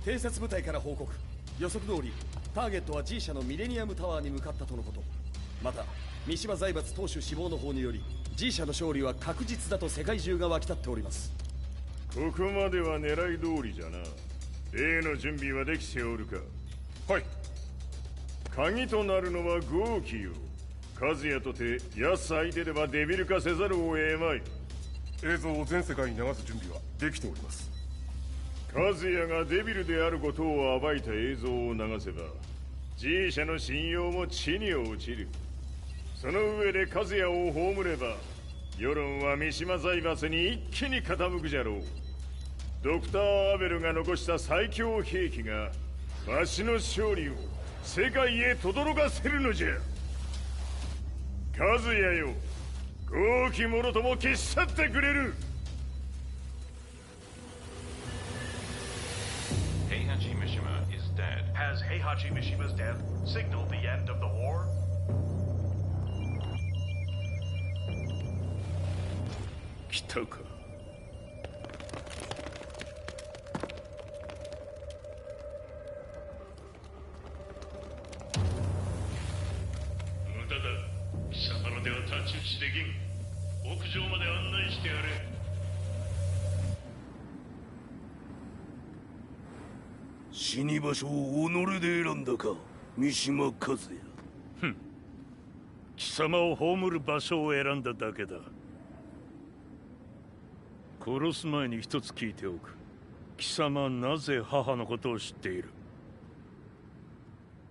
[SPEAKER 14] 偵察部隊から報告。予測通りターゲットは G 社のミレニアムタワーに向かったとのこと。また三島財閥当主死亡の方により G 社の勝利は確実だと世界中が沸き立っております。
[SPEAKER 2] ここまでは狙い通りじゃな。例の準備はできておるか。はい。鍵となるのは豪輝よ。和也とて安相手ではデビル化せざるを得まい。
[SPEAKER 10] 映像を全世界に流す準備はできております。
[SPEAKER 2] 和也がデビルであることを暴いた映像を流せば G 社の信用も地に落ちる。その上で和也を葬れば世論は三島財閥に一気に傾くじゃろう。ドクター・アベルが残した最強兵器がわしの勝利を世界へ轟かせるのじゃ。和也よ、高貴者とも消し去ってくれる。
[SPEAKER 6] Heihachi Mishima is dead.
[SPEAKER 9] Has Heihachi Mishima's death signaled the end of the war?
[SPEAKER 2] 来たか。
[SPEAKER 15] 無駄だ。貴様のでは太刀打ちできん。屋上まで案内してやれ。
[SPEAKER 10] 死に場所を己で選んだか、三島和也。
[SPEAKER 15] ふん。貴様を葬る場所を選んだだけだ。殺す前に一つ聞いておく。貴様なぜ母のことを知っている？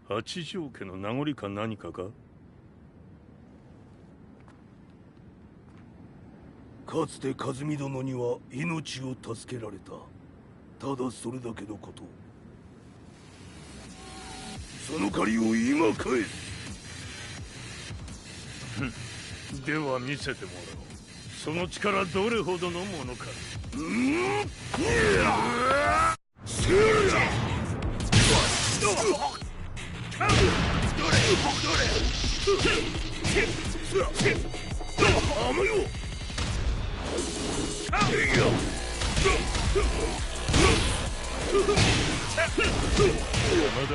[SPEAKER 15] 八条家の名残か何かか？
[SPEAKER 10] かつて和美殿には命を助けられた。ただそれだけのこと。その借りを今返
[SPEAKER 15] す。では見せてもらおう。その力どれほどのものか。山田。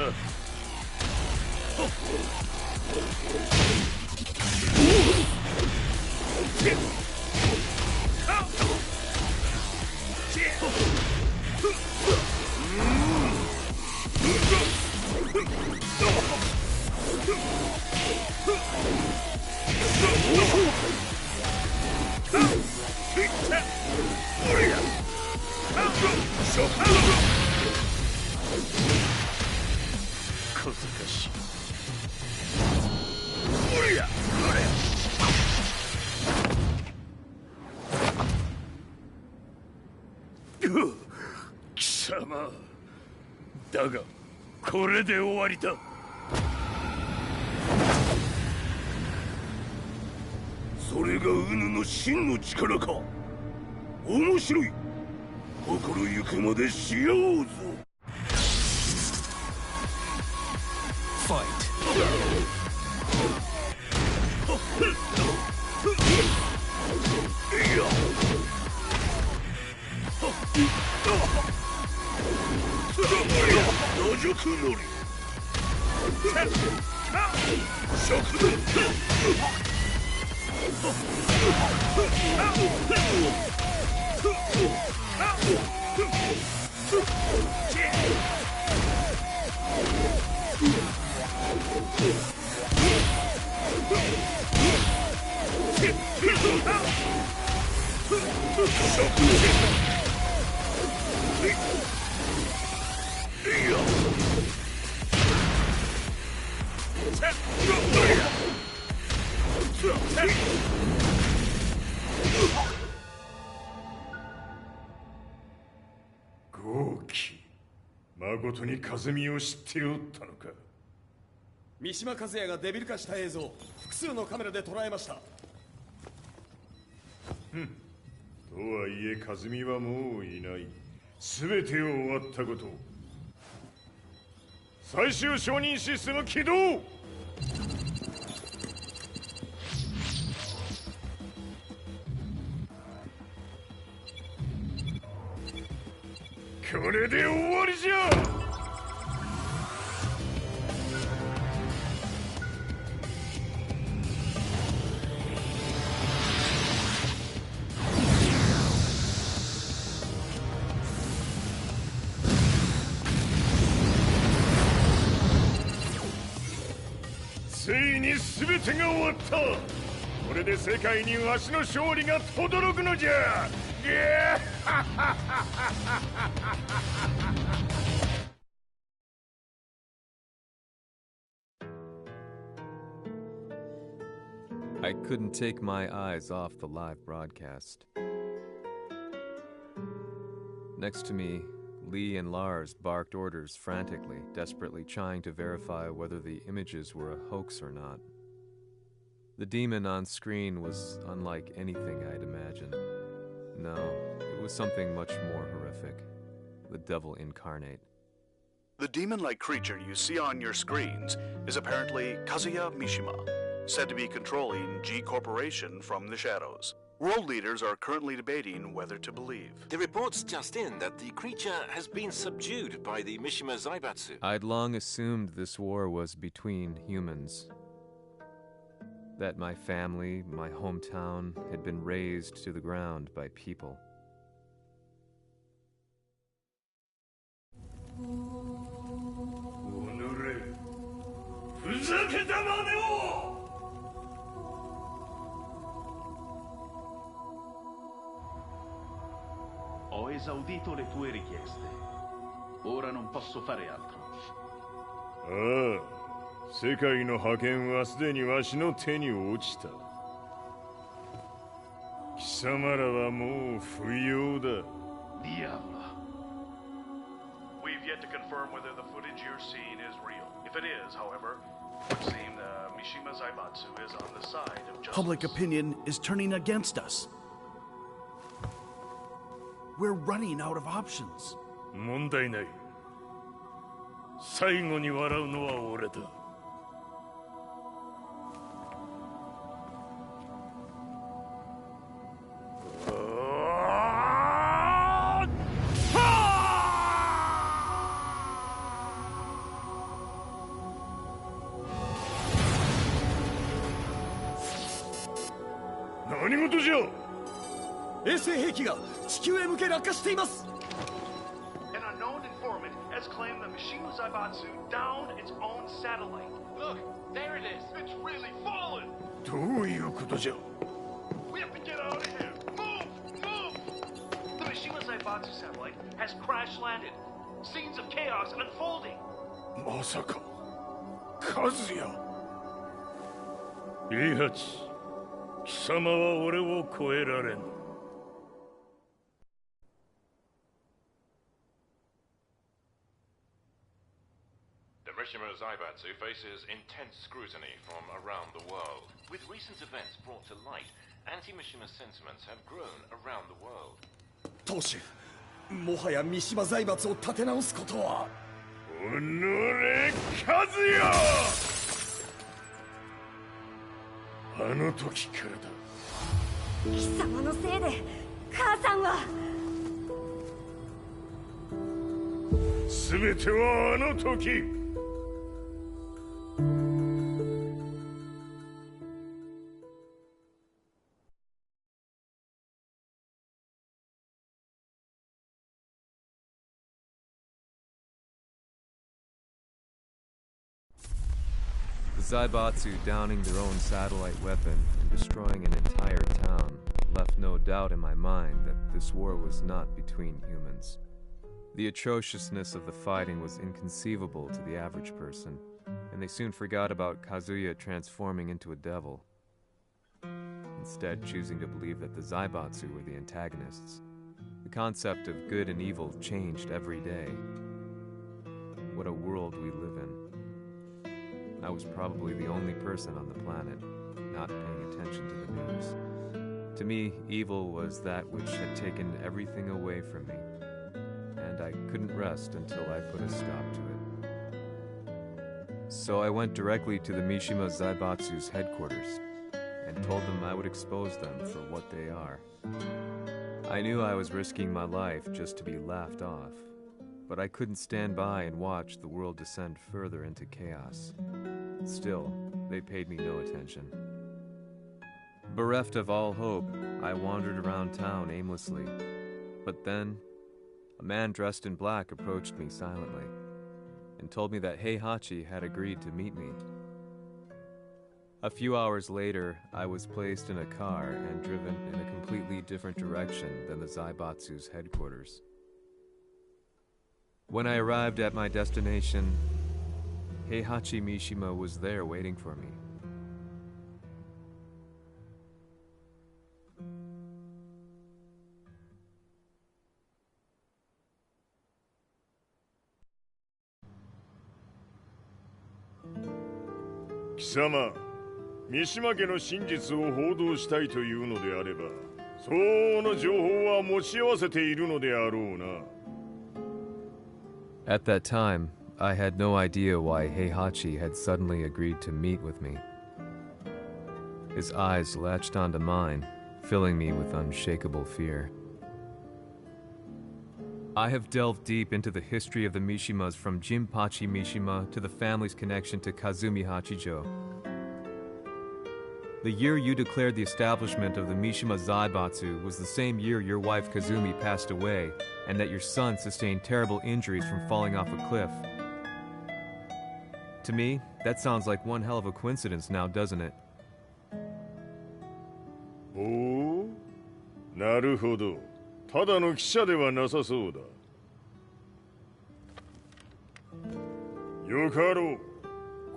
[SPEAKER 15] 小賢しい。貴様だがこれで終わりだ。
[SPEAKER 10] それがウヌの真の力か。面白い。心ゆくまでしようぞ。ファイト。野宿乗り。食堂。
[SPEAKER 2] 豪輝、誠に風見を知っておったのか。
[SPEAKER 14] 三島和也がデビル化した映像、複数のカメラで捉えました。
[SPEAKER 2] とはいえ風見はもういない。全てを終わったこと。最終承認システム起動。これで終わりじゃ。ついに全てが終わった。これで世界にわしの勝利が轟くのじゃ。
[SPEAKER 1] I couldn't take my eyes off the live broadcast. Next to me, Lee and Lars barked orders frantically, desperately trying to verify whether the images were a hoax or not. The demon on screen was unlike anything I'd imagined. No, it was something much more horrific. The devil incarnate.
[SPEAKER 4] The demon-like creature you see on your screens is apparently Kazuya Mishima, said to be controlling G Corporation from the shadows. World leaders are currently debating whether to believe.
[SPEAKER 5] The reports just in that the creature has been subdued by the Mishima Zaibatsu.
[SPEAKER 1] I'd long assumed this war was between humans. That my family, my hometown, had been razed to the ground by people.
[SPEAKER 16] Ho esaudito le tue richieste. Ora non posso fare altro.
[SPEAKER 2] ああ、世界の覇権はすでにわしの手に落ちた。貴様らはもう不要だ。
[SPEAKER 16] Diavolo.
[SPEAKER 9] We've yet to confirm whether the footage you're seeing is real. If it is, however, it would seem Mishima Zaibatsu is on the side of justice. Public opinion is turning against us. We're running out of options.
[SPEAKER 15] 問題ない。最後に笑うのは俺だ。
[SPEAKER 2] 何事じゃ。
[SPEAKER 14] 衛星兵器が地球へ向け落下しています。
[SPEAKER 9] An unknown informant has claimed that Mishima Zaibatsu downed its own satellite. Look, there it is. It's really fallen.
[SPEAKER 2] どういうことじゃ。
[SPEAKER 9] We have to get out of here. Move! Move! The Mishima Zaibatsu satellite has crash landed. Scenes of chaos unfolding.
[SPEAKER 2] まさか、和也。
[SPEAKER 15] イハチ、貴様は俺を超えられん。
[SPEAKER 6] The Mishima Zaibatsu faces intense scrutiny from around the world. With recent events brought to light, anti-Mishima sentiments have grown around the world.
[SPEAKER 14] 当主、もはや三島財閥を立て直すことは。
[SPEAKER 2] おのれ、和也。あの時からだ。
[SPEAKER 11] 貴様のせいで母さんは。
[SPEAKER 2] 全てはあの時。
[SPEAKER 1] The Zaibatsu downing their own satellite weapon and destroying an entire town left no doubt in my mind that this war was not between humans. The atrociousness of the fighting was inconceivable to the average person, and they soon forgot about Kazuya transforming into a devil, instead choosing to believe that the Zaibatsu were the antagonists. The concept of good and evil changed every day. What a world we live in. I was probably the only person on the planet not paying attention to the news. To me, evil was that which had taken everything away from me, and I couldn't rest until I put a stop to it. So I went directly to the Mishima Zaibatsu's headquarters and told them I would expose them for what they are. I knew I was risking my life just to be laughed off, but I couldn't stand by and watch the world descend further into chaos. Still, they paid me no attention. Bereft of all hope, I wandered around town aimlessly. But then, a man dressed in black approached me silently and told me that Heihachi had agreed to meet me. A few hours later, I was placed in a car and driven in a completely different direction than the Zaibatsu's headquarters. When I arrived at my destination, Heihachi Mishima was there waiting for me.
[SPEAKER 2] Kisama, 三島家の真実を報道したいというのであれば、相応の情報は持ち合わせているのであろうな。
[SPEAKER 1] At that time, I had no idea why Heihachi had suddenly agreed to meet with me. His eyes latched onto mine, filling me with unshakable fear. I have delved deep into the history of the Mishimas from Jinpachi Mishima to the family's connection to Kazumi Hachijo. The year you declared the establishment of the Mishima Zaibatsu was the same year your wife Kazumi passed away, and that your son sustained terrible injuries from falling off a cliff. To me, that sounds like one hell of a coincidence now, doesn't it?
[SPEAKER 2] おお、なるほど。ただの記者ではなさそうだ。よかろう。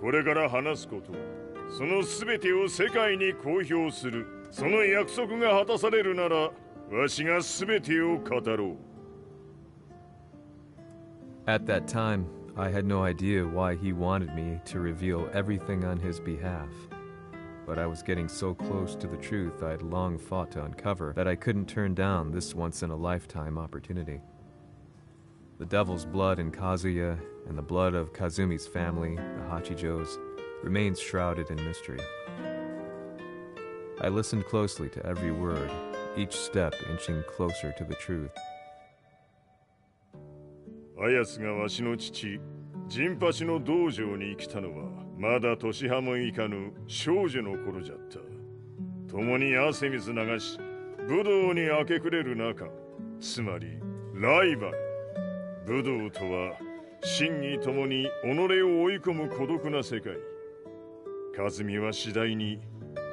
[SPEAKER 2] これから話すこと、その全てを世界に公表する。その約束が果たされるなら、わしが全てを語ろう。
[SPEAKER 1] At that time, I had no idea why he wanted me to reveal everything on his behalf. But I was getting so close to the truth I had long fought to uncover that I couldn't turn down this once-in-a-lifetime opportunity. The devil's blood in Kazuya and the blood of Kazumi's family, the Hachijos, remains shrouded in mystery. I listened closely to every word, each step inching closer to the truth.
[SPEAKER 2] あやつがわしの父、ジンパチの道場に来たのは、まだ年端もいかぬ少女の頃じゃった。共に汗水流し、武道に明け暮れる中、つまりライバル。武道とは、真偽ともに己を追い込む孤独な世界。和美は次第に、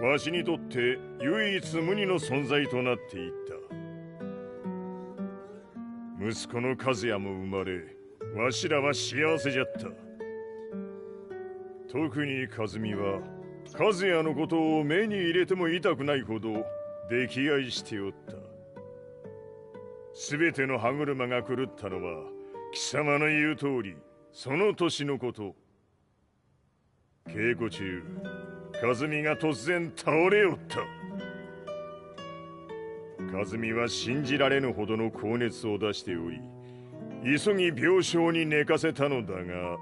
[SPEAKER 2] わしにとって唯一無二の存在となっていった。息子の和也も生まれ、わしらは幸せじゃった。特に和美は、和也のことを目に入れても痛くないほど溺愛しておった。すべての歯車が狂ったのは、貴様の言う通り、その年のこと。稽古中、和美が突然倒れおった。和美は信じられぬほどの高熱を出しており、急ぎ病床に寝かせたのだが、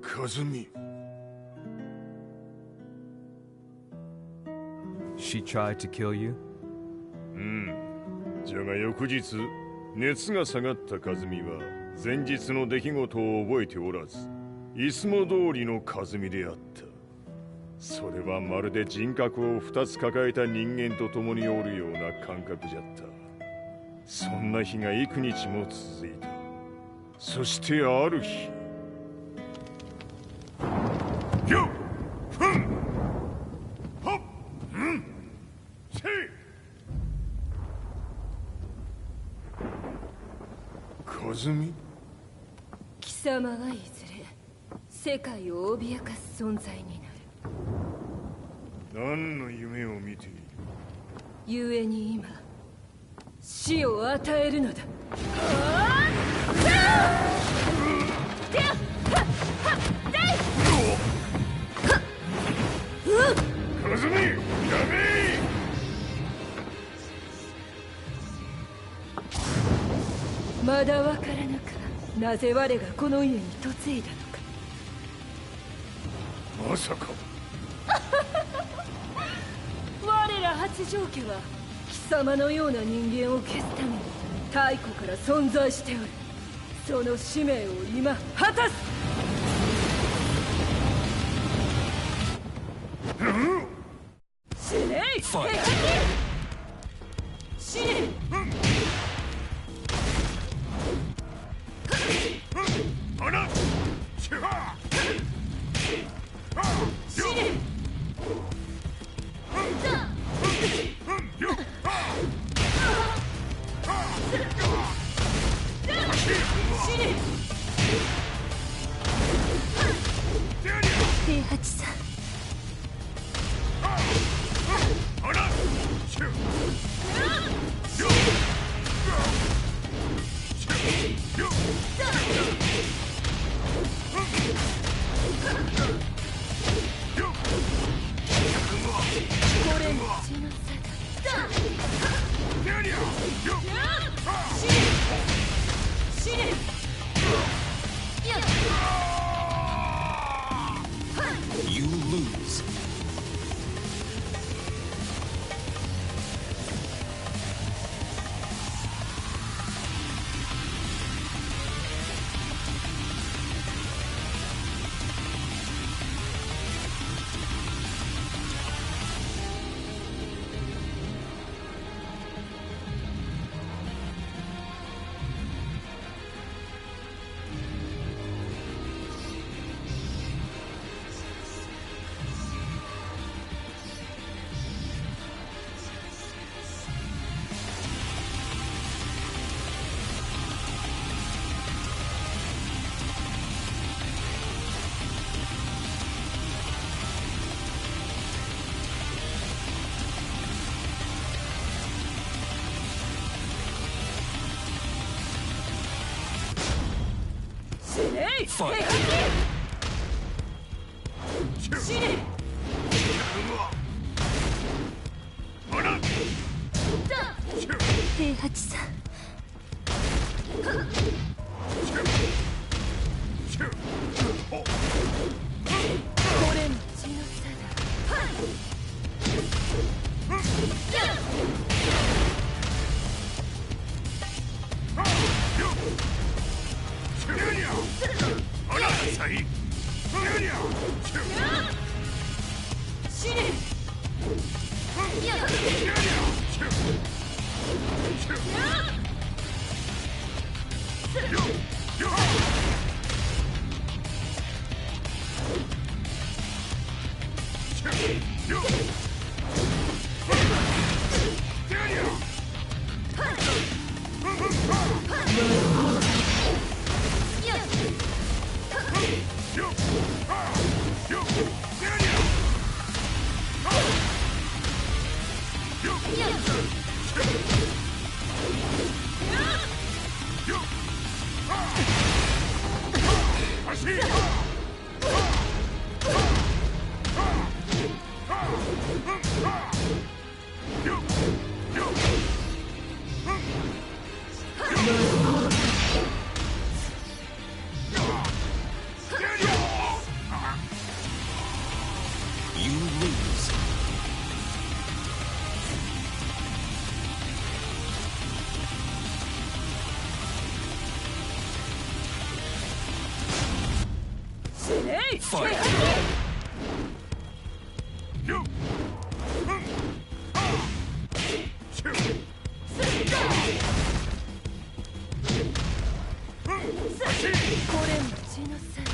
[SPEAKER 2] 和美。
[SPEAKER 1] She tried to kill you?
[SPEAKER 2] うん。じゃが翌日、熱が下がった和美は、前日の出来事を覚えておらず、いつも通りの和美であった。それはまるで人格を2つ抱えた人間と共におるような感覚じゃった。そんな日が幾日も続いた。そしてある日、よっふんほっうんせい和美。
[SPEAKER 11] 貴様はいずれ世界を脅かす存在になる。
[SPEAKER 2] 何の夢を見ている？
[SPEAKER 11] 故に今死を与えるのだ。
[SPEAKER 2] 和美、やめ！
[SPEAKER 11] まだわからぬか、なぜ我がこの家に嫁いだのか。
[SPEAKER 2] まさか。
[SPEAKER 11] 我ら八丈家は貴様のような人間を消すために太古から存在しておる。その使命を今果たす。死ねい！死ね！平八さん。
[SPEAKER 8] 平八さん。これも血の差